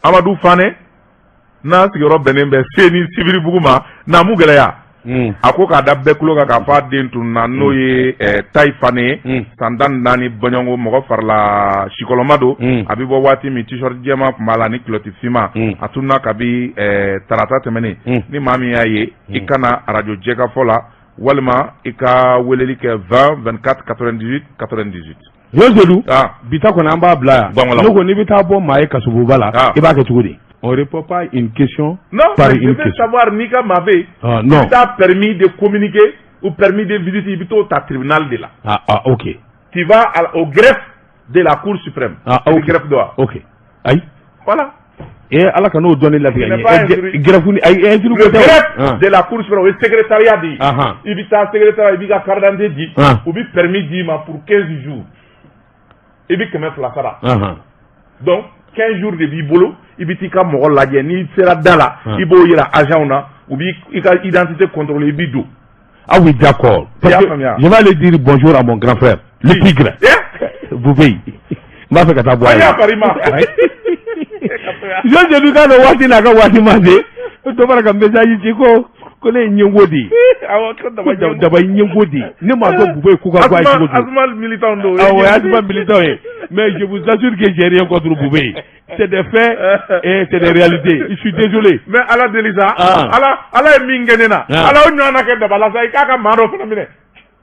Amadou Fane n'a sigiyɔrɔ bɛnnen bɛ Seni Sibiribugu ma n'a mu gɛlɛya a ko k'a da bɛɛ tulo kan k'a fɔ a den tununna n'o ye Tayi Fane ye san 14 bɔɲɔngo mɔgɔ farila Sikɔlɔma don a bɛ bɔ waati min t-shirt jɛma tun b'a la ni culotte finman a tununna kabi tarata tɛmɛnen ni maa min y'a ye i kana radio jɛkafɔ la walima i ka weleli kɛ 20 24 98 98 Jɔn Sedu bi ta kɔni an b'a bila yan ne ko n'i bɛ taa bɔ maa ye Kasububa la i b'a kɛ cogo di on répond pas une question par une question. Non, mais je veux savoir ni ka maa bɛ yen non tu as permis de communiquer ou permis de visiter i bɛ t'o ta tribunal de la ok tu vas au greffe de la cour suprême ok greffe dɔ wa ok ayi voilà ala ka n'o dɔnni latigɛ n ye greffe le greffe de la cour suprême o ye secrétariat de ye i bɛ taa secrétariat i b'i ka carte d'identité di u bɛ permis d'i ma pour 15 jours i bɛ 200 sara donc 15 jours de b'i bolo i bɛ t'i ka mɔgɔ lajɛ n'i sera da la i b'o yira agent na u b'i ka identité contrôler i b'i don. Ah oui, d'accord. Je vais aller dire bonjour à mon grand frère, le tigre. Vous veillez. M'a fait kata boire. Je dis que le wati na ka wati mande. To bara ka message ci ko ko ne ɲɛngo di daba ɲɛngo di ne m'a dɔn Bubé k'u ka bɔ cogo Asma militant do Asma militant ye mais je vous assure que j'ai rien contre Bubé c'est des faits et c'est des réalités je suis désolé mais ala delisa ala ye min kɛ ne na ala o ɲɔgɔnna kɛ daba la sa i k'a ka maa dɔ fana minɛ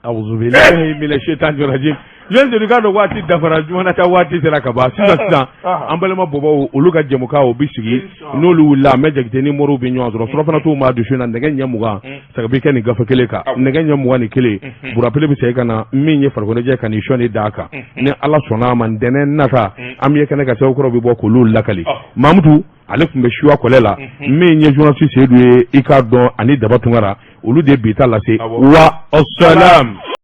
awuzu billahi minash shaitani rajim jɔn ka dɔn waati dafara jumɛn ta waati sera ka ban sisan an balima bɔbɔw olu ka jɛmukan o bi sigi n'olu wulila an bɛ jakite ni moriw bɛ ɲɔgɔn sɔrɔ surafana t'u ma dusu na nɛgɛ ɲɛ 20 sagabi kɛ nin gafe kelen kan nɛgɛ ɲɛ 21 burapele bɛ segin ka na min ye farikoloɲɛjɛ ka nin sɔnni d'a kan ni ala sɔnna a ma ntɛnɛn nata an bɛ kɛnɛ ka sɛbɛnkɔrɔ bɛ bɔ k'olu lakali Mamudu ale tun bɛ suwa kɔlɛ la min ye journaliste Seyidu ye i k'a dɔn ani Daba Tunkara olu de bi ta lase wa assalam